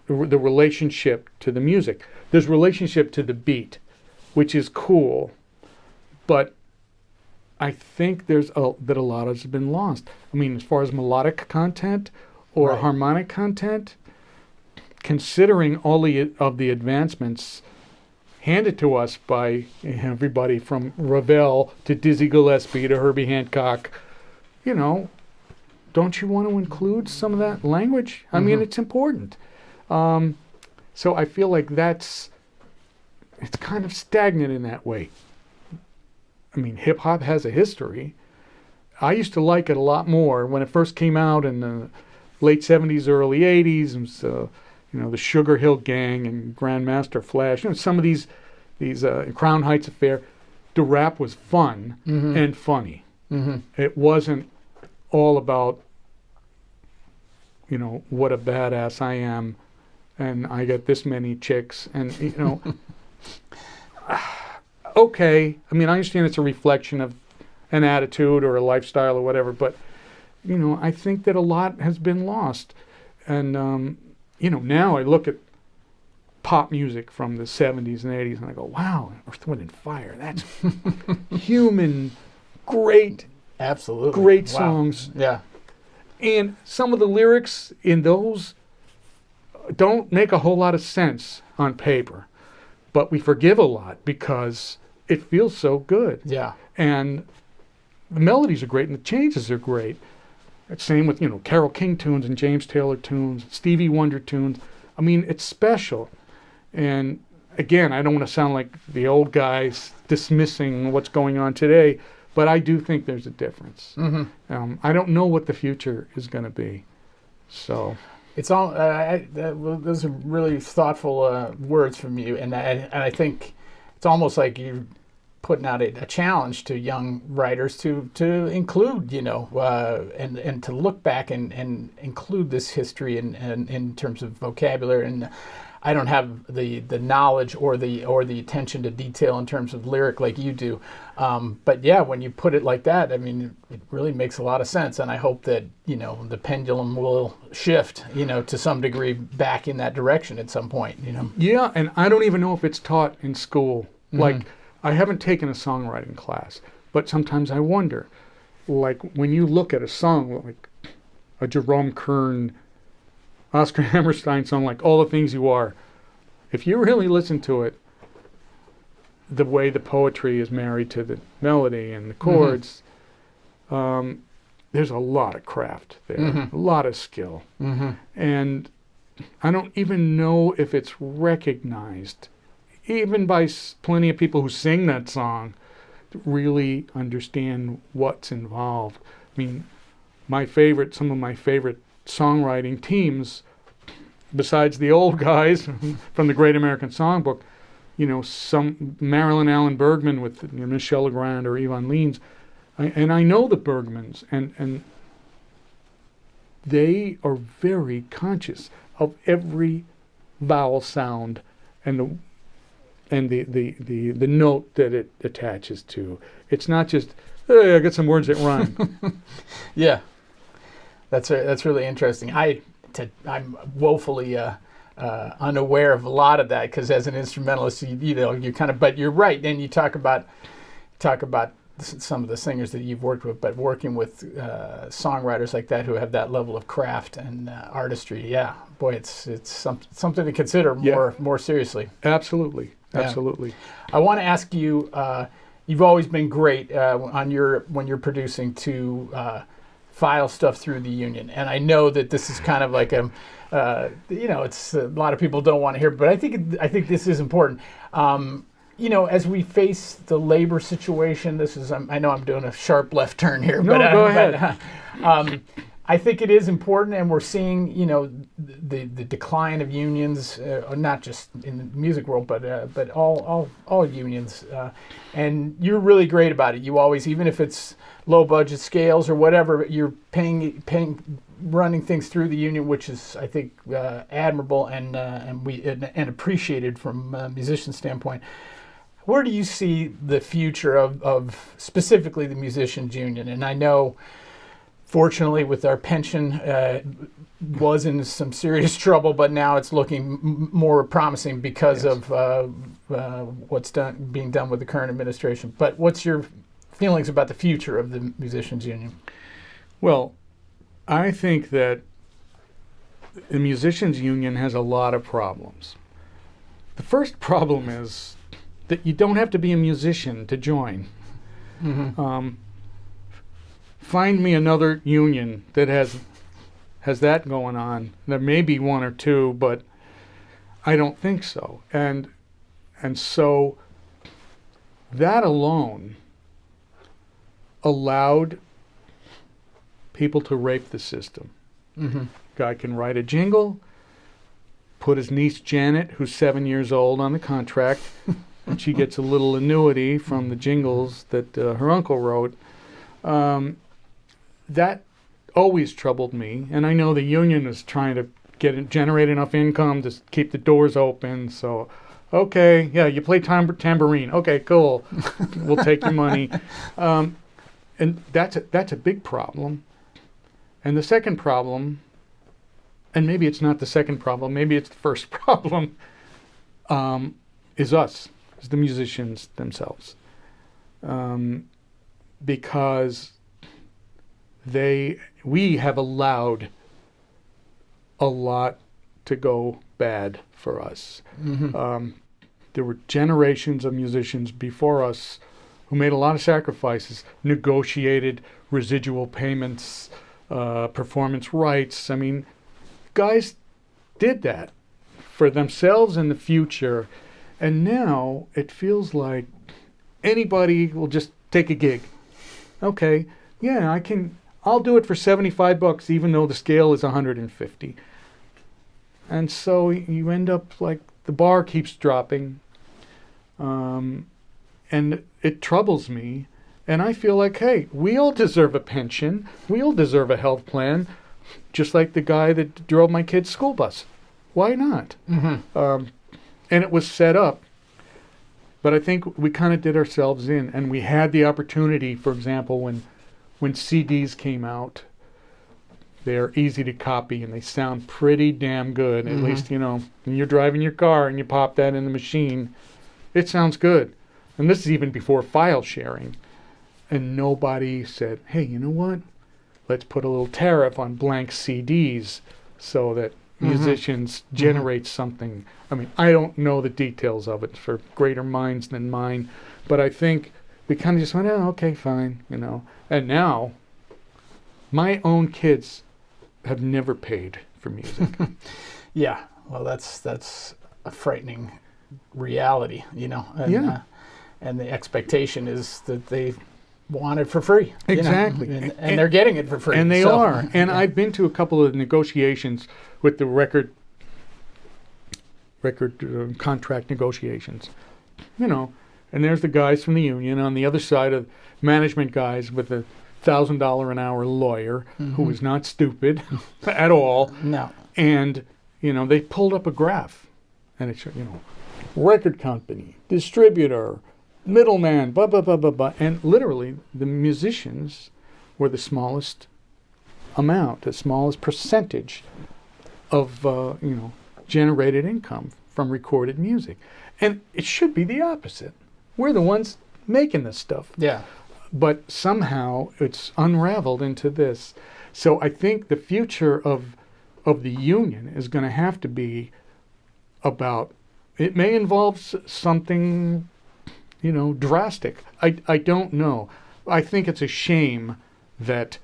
the relationship to the music. There's relationship to the beat, which is cool, but I think that a lot has been lost. I mean, as far as melodic content or harmonic content, considering all of the advancements handed to us by everybody from Ravel to Dizzy Gillespie to Herbie Hancock, don't you want to include some of that language? I mean, it's important. So I feel like it's kind of stagnant in that way. I mean, hip-hop has a history. I used to like it a lot more when it first came out in the late 70s, early 80s. It was, the Sugar Hill Gang and Grandmaster Flash. Some of these Crown Heights Affair. The rap was fun and funny. It wasn't all about, what a badass I am, and I get this many chicks, and okay. I mean, I understand it's a reflection of an attitude or a lifestyle or whatever, but I think that a lot has been lost, and now I look at pop music from the 70s and 80s, and I go, wow, Earth, Wind and Fire, that's human, great, absolutely great songs. Yeah. And some of the lyrics in those, don't make a whole lot of sense on paper, but we forgive a lot because it feels so good. Yeah. And the melodies are great and the changes are great. Same with, Carole King tunes and James Taylor tunes, Stevie Wonder tunes. I mean, it's special. And again, I don't want to sound like the old guys dismissing what's going on today, but I do think there's a difference. Mm-hmm. I don't know what the future is going to be. So it's all. Those are really thoughtful words from you, and I think it's almost like you're putting out a challenge to young writers to include, and to look back and include this history in terms of vocabulary. And I don't have the knowledge or the attention to detail in terms of lyric like you do. But yeah, when you put it like that, I mean, it really makes a lot of sense. And I hope that, the pendulum will shift, to some degree back in that direction at some point, Yeah, and I don't even know if it's taught in school. Mm-hmm. Like, I haven't taken a songwriting class, but sometimes I wonder, like, when you look at a song like a Jerome Kern, Oscar Hammerstein song, like All the Things You Are, if you really listen to it, the way the poetry is married to the melody and the chords, there's a lot of craft there, a lot of skill. And I don't even know if it's recognized, even by plenty of people who sing that song, to really understand what's involved. I mean, some of my favorite songwriting teams, besides the old guys from the Great American Songbook, some Marilyn Allen Bergman with Michel Legrand or Ivan Lins, and I know the Bergmans, and they are very conscious of every vowel sound and the note that it attaches to. It's not just, hey, I got some words that rhyme. Yeah. That's really interesting. I'm woefully unaware of a lot of that because as an instrumentalist, you kind of. But you're right, and you talk about some of the singers that you've worked with, but working with songwriters like that who have that level of craft and artistry. Yeah, boy, it's something to consider more seriously. Absolutely, Yeah. absolutely. I want to ask you. You've always been great when you're producing to file stuff through the union, and I know that this is kind of like it's a lot of people don't want to hear, but I think this is important. As we face the labor situation, this is I know I'm doing a sharp left turn here, No, but go ahead. I think it is important, and we're seeing the decline of unions, not just in the music world, but all unions, and you're really great about it. You always, even if it's low budget scales or whatever, you're paying running things through the union, which is I think admirable and appreciated from a musician standpoint. Where do you see the future of specifically the musicians union? And I know, fortunately, with our pension, was in some serious trouble, but now it's looking more promising because of what's being done with the current administration. But what's your feelings about the future of the musicians union? Well, I think that the musicians union has a lot of problems. The first problem is that you don't have to be a musician to join. Find me another union that has that going on. There may be one or two, but I don't think so. And so that alone allowed people to rape the system. Guy can write a jingle, put his niece Janet, who's 7 years old, on the contract, and she gets a little annuity from the jingles that her uncle wrote. That always troubled me, and I know the union is trying to generate enough income to keep the doors open. So, okay, yeah, you play tambourine. Okay, cool. We'll take your money. And that's a big problem. And the second problem, and maybe it's not the second problem, maybe it's the first problem, is us, is the musicians themselves. Because we have allowed a lot to go bad for us. There were generations of musicians before us who made a lot of sacrifices, negotiated residual payments, performance rights. I mean, guys did that for themselves and the future. And now it feels like anybody will just take a gig. Okay, yeah, I'll do it for $75 even though the scale is 150. And so you end up like the bar keeps dropping. And it troubles me. And I feel like, hey, we all deserve a pension. We all deserve a health plan, just like the guy that drove my kid's school bus. Why not? And it was set up. But I think we kind of did ourselves in. And we had the opportunity, for example, when CDs came out, they're easy to copy and they sound pretty damn good. At least, when you're driving your car and you pop that in the machine, it sounds good. And this is even before file sharing. And nobody said, hey, you know what? Let's put a little tariff on blank CDs so that musicians generate something. I mean, I don't know the details of it for greater minds than mine, but I think we kind of just went, oh, okay, fine, And now, my own kids have never paid for music. Yeah, well, that's a frightening reality, And, and the expectation is that they want it for free. Exactly. And they're getting it for free. And they are. And I've been to a couple of negotiations with the record contract negotiations, and there's the guys from the union on the other side of management guys with a $1,000 an hour lawyer who is not stupid at all. No. And, they pulled up a graph and it showed, record company, distributor, middleman, blah, blah, blah, blah, blah. And literally the musicians were the smallest amount, the smallest percentage of, generated income from recorded music. And it should be the opposite. We're the ones making this stuff. Yeah. But somehow it's unraveled into this. So I think the future of the union is going to have to be about, it may involve something, drastic. I don't know. I think it's a shame that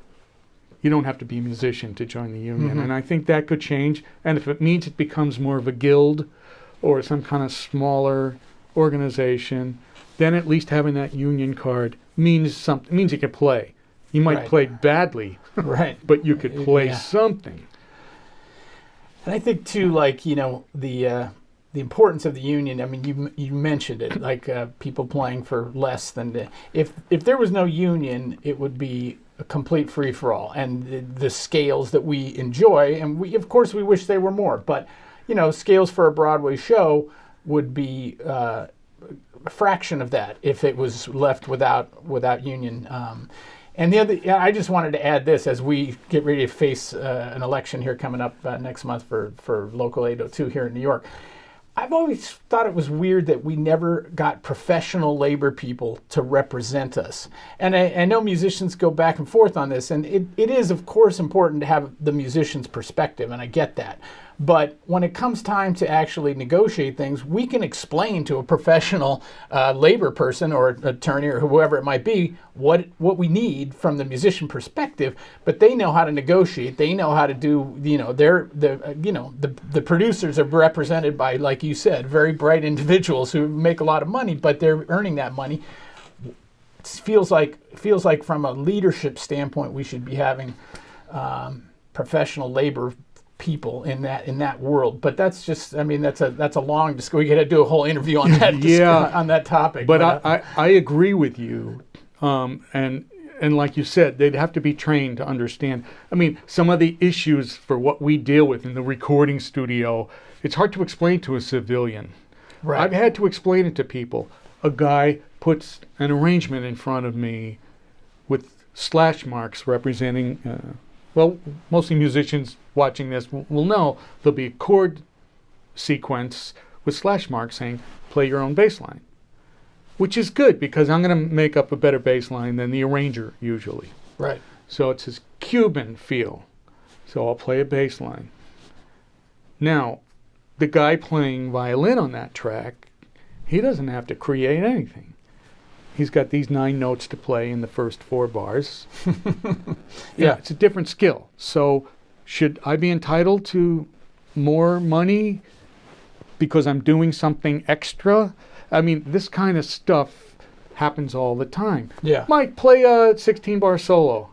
you don't have to be a musician to join the union. And I think that could change. And if it means it becomes more of a guild or some kind of smaller organization, then at least having that union card means something. Means you can play. You might play badly, right? But you could play something. And I think too, the importance of the union. I mean, you mentioned it, like people playing for less than if there was no union, it would be a complete free for all, and the scales that we enjoy, and we of course we wish they were more, but scales for a Broadway show would be a fraction of that if it was left without union. And the other, I just wanted to add this as we get ready to face an election here coming up next month for Local 802 here in New York. I've always thought it was weird that we never got professional labor people to represent us. And I know musicians go back and forth on this, and it is, of course, important to have the musician's perspective, and I get that. But when it comes time to actually negotiate things, we can explain to a professional labor person or attorney or whoever it might be what we need from the musician perspective. But they know how to negotiate. They know how to do. The producers are represented by, like you said, very bright individuals who make a lot of money, but they're earning that money. It feels like from a leadership standpoint, we should be having professional labor people in that world. But that's just, that's a long discussion. We got to do a whole interview on that on that topic. But I agree with you, and like you said, they'd have to be trained to understand. Some of the issues for what we deal with in the recording studio, it's hard to explain to a civilian. Right. I've had to explain it to people. A guy puts an arrangement in front of me with slash marks representing mostly musicians watching this will know there'll be a chord sequence with slash marks saying, play your own bass line. Which is good because I'm going to make up a better bass line than the arranger usually. Right. So it's his Cuban feel. So I'll play a bass line. Now, the guy playing violin on that track, he doesn't have to create anything. He's got these 9 notes to play in the first 4 bars. Yeah. It's a different skill. So should I be entitled to more money because I'm doing something extra? I mean, this kind of stuff happens all the time. Yeah. Mike, play a 16-bar solo.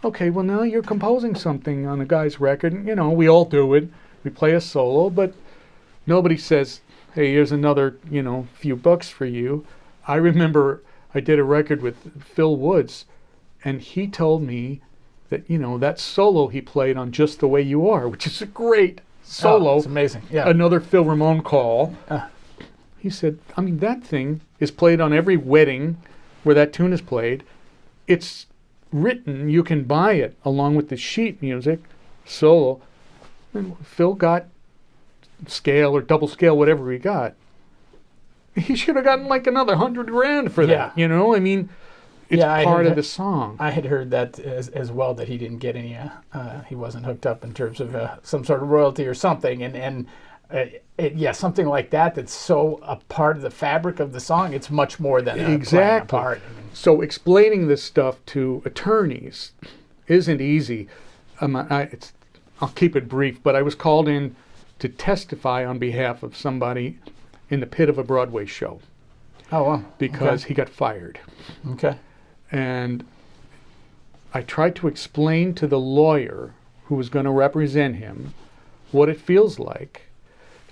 Okay, well, now you're composing something on a guy's record. You know, we all do it. We play a solo, but nobody says, hey, here's another, few bucks for you. I remember I did a record with Phil Woods, and he told me that, that solo he played on Just the Way You Are, which is a great solo. Oh, it's amazing. Yeah. Another Phil Ramone call. He said, I mean, that thing is played on every wedding where that tune is played. It's written, you can buy it along with the sheet music, solo. And Phil got scale or double scale, whatever he got. He should have gotten like another $100,000 for that. I mean, it's part of the song. I had heard that as well, that he didn't get any, he wasn't hooked up in terms of some sort of royalty or something. And something like that that's so a part of the fabric of the song, it's much more than exactly. a part. So explaining this stuff to attorneys isn't easy. I'll keep it brief, but I was called in to testify on behalf of somebody in the pit of a Broadway show. Oh, wow. Because he got fired. Okay. And I tried to explain to the lawyer who was going to represent him what it feels like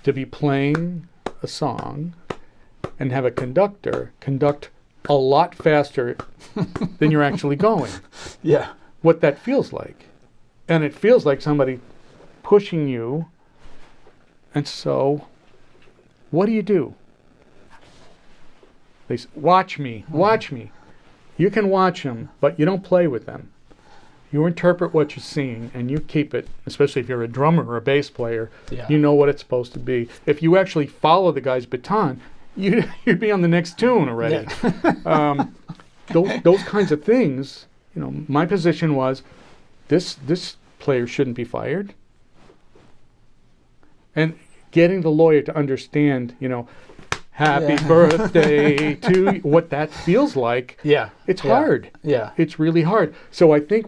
to be playing a song and have a conductor conduct a lot faster than you're actually going. Yeah. What that feels like. And it feels like somebody pushing you. And so, what do? They say, watch me. You can watch them, but you don't play with them. You interpret what you're seeing, and you keep it, especially if you're a drummer or a bass player, you know what it's supposed to be. If you actually follow the guy's baton, you'd be on the next tune already. Yeah. Those kinds of things, my position was, this player shouldn't be fired. And getting the lawyer to understand, happy birthday to you, what that feels like. Yeah. It's hard. Yeah. It's really hard. So I think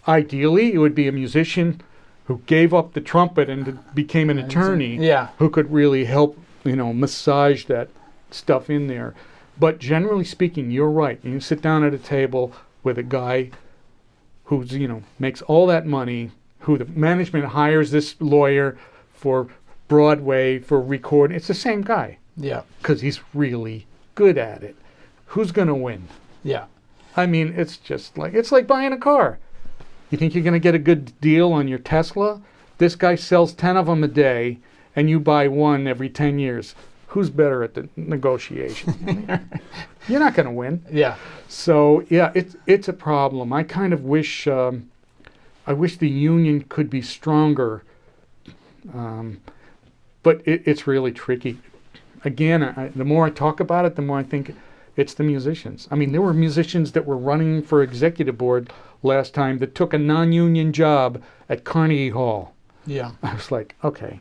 ideally, it would be a musician who gave up the trumpet and became an attorney who could really help, massage that stuff in there. But generally speaking, you're right. You sit down at a table with a guy who's, makes all that money, who the management hires this lawyer for Broadway, for recording. It's the same guy. Yeah. Because he's really good at it. Who's going to win? Yeah. I mean, it's like buying a car. You think you're going to get a good deal on your Tesla? This guy sells 10 of them a day, and you buy one every 10 years. Who's better at the negotiation? You're not going to win. Yeah. So, it's a problem. I kind of wish, the union could be stronger. But it's really tricky. Again, the more I talk about it, the more I think it's the musicians. I mean, there were musicians that were running for executive board last time that took a non-union job at Carnegie Hall. Yeah. I was like, okay,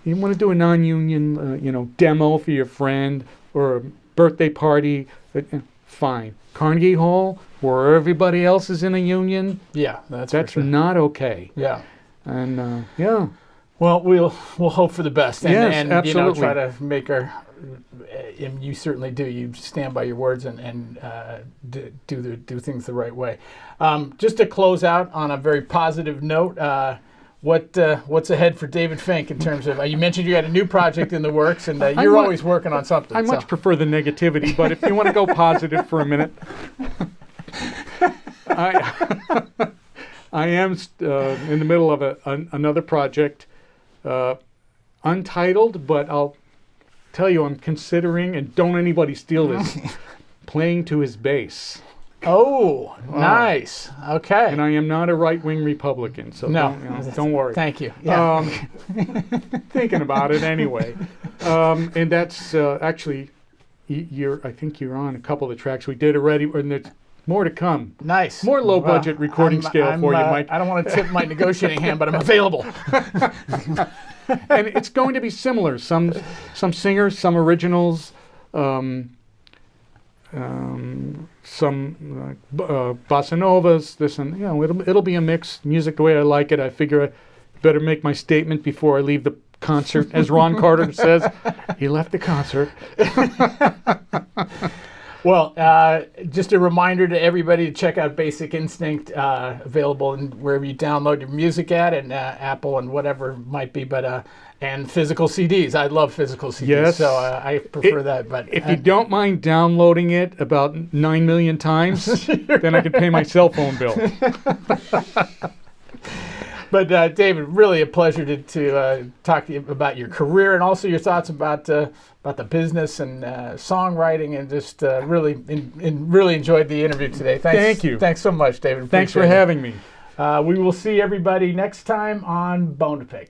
you want to do a non-union, demo for your friend or a birthday party? Fine. Carnegie Hall, where everybody else is in a union? Yeah, that's not okay. Yeah. And, Well, we'll hope for the best, and absolutely. Try to make our. And you certainly do. You stand by your words and do things the right way. Just to close out on a very positive note, what's ahead for David Finck in terms of? You mentioned you had a new project in the works, and you're always working on something. I much prefer the negativity, but if you want to go positive for a minute, I am in the middle of another project. Untitled, but I'll tell you, I'm considering, and don't anybody steal this, playing to his bass. Oh, nice. Okay. And I am not a right-wing Republican, so don't worry. Thank you. Yeah. Thinking about it anyway. And that's actually, I think you're on a couple of the tracks we did already, and there's more to come. Nice. More low-budget recording scale for you, Mike. I don't want to tip my negotiating hand, but I'm available. And it's going to be similar. Some singers, some originals, some bossa novas. This and it'll be a mix. Music the way I like it. I figure I better make my statement before I leave the concert, as Ron Carter says. He left the concert. Well, just a reminder to everybody to check out Bassic Instinct, available in wherever you download your music at, and Apple and whatever it might be, but and physical CDs. I love physical CDs, yes. so I prefer that. But if you don't mind downloading it about 9 million times, then I can pay my cell phone bill. But David, really a pleasure to talk to you about your career and also your thoughts about the business and songwriting, and just really enjoyed the interview today. Thank you. Thanks so much, David. Thanks for having me. We will see everybody next time on Bone2Pick.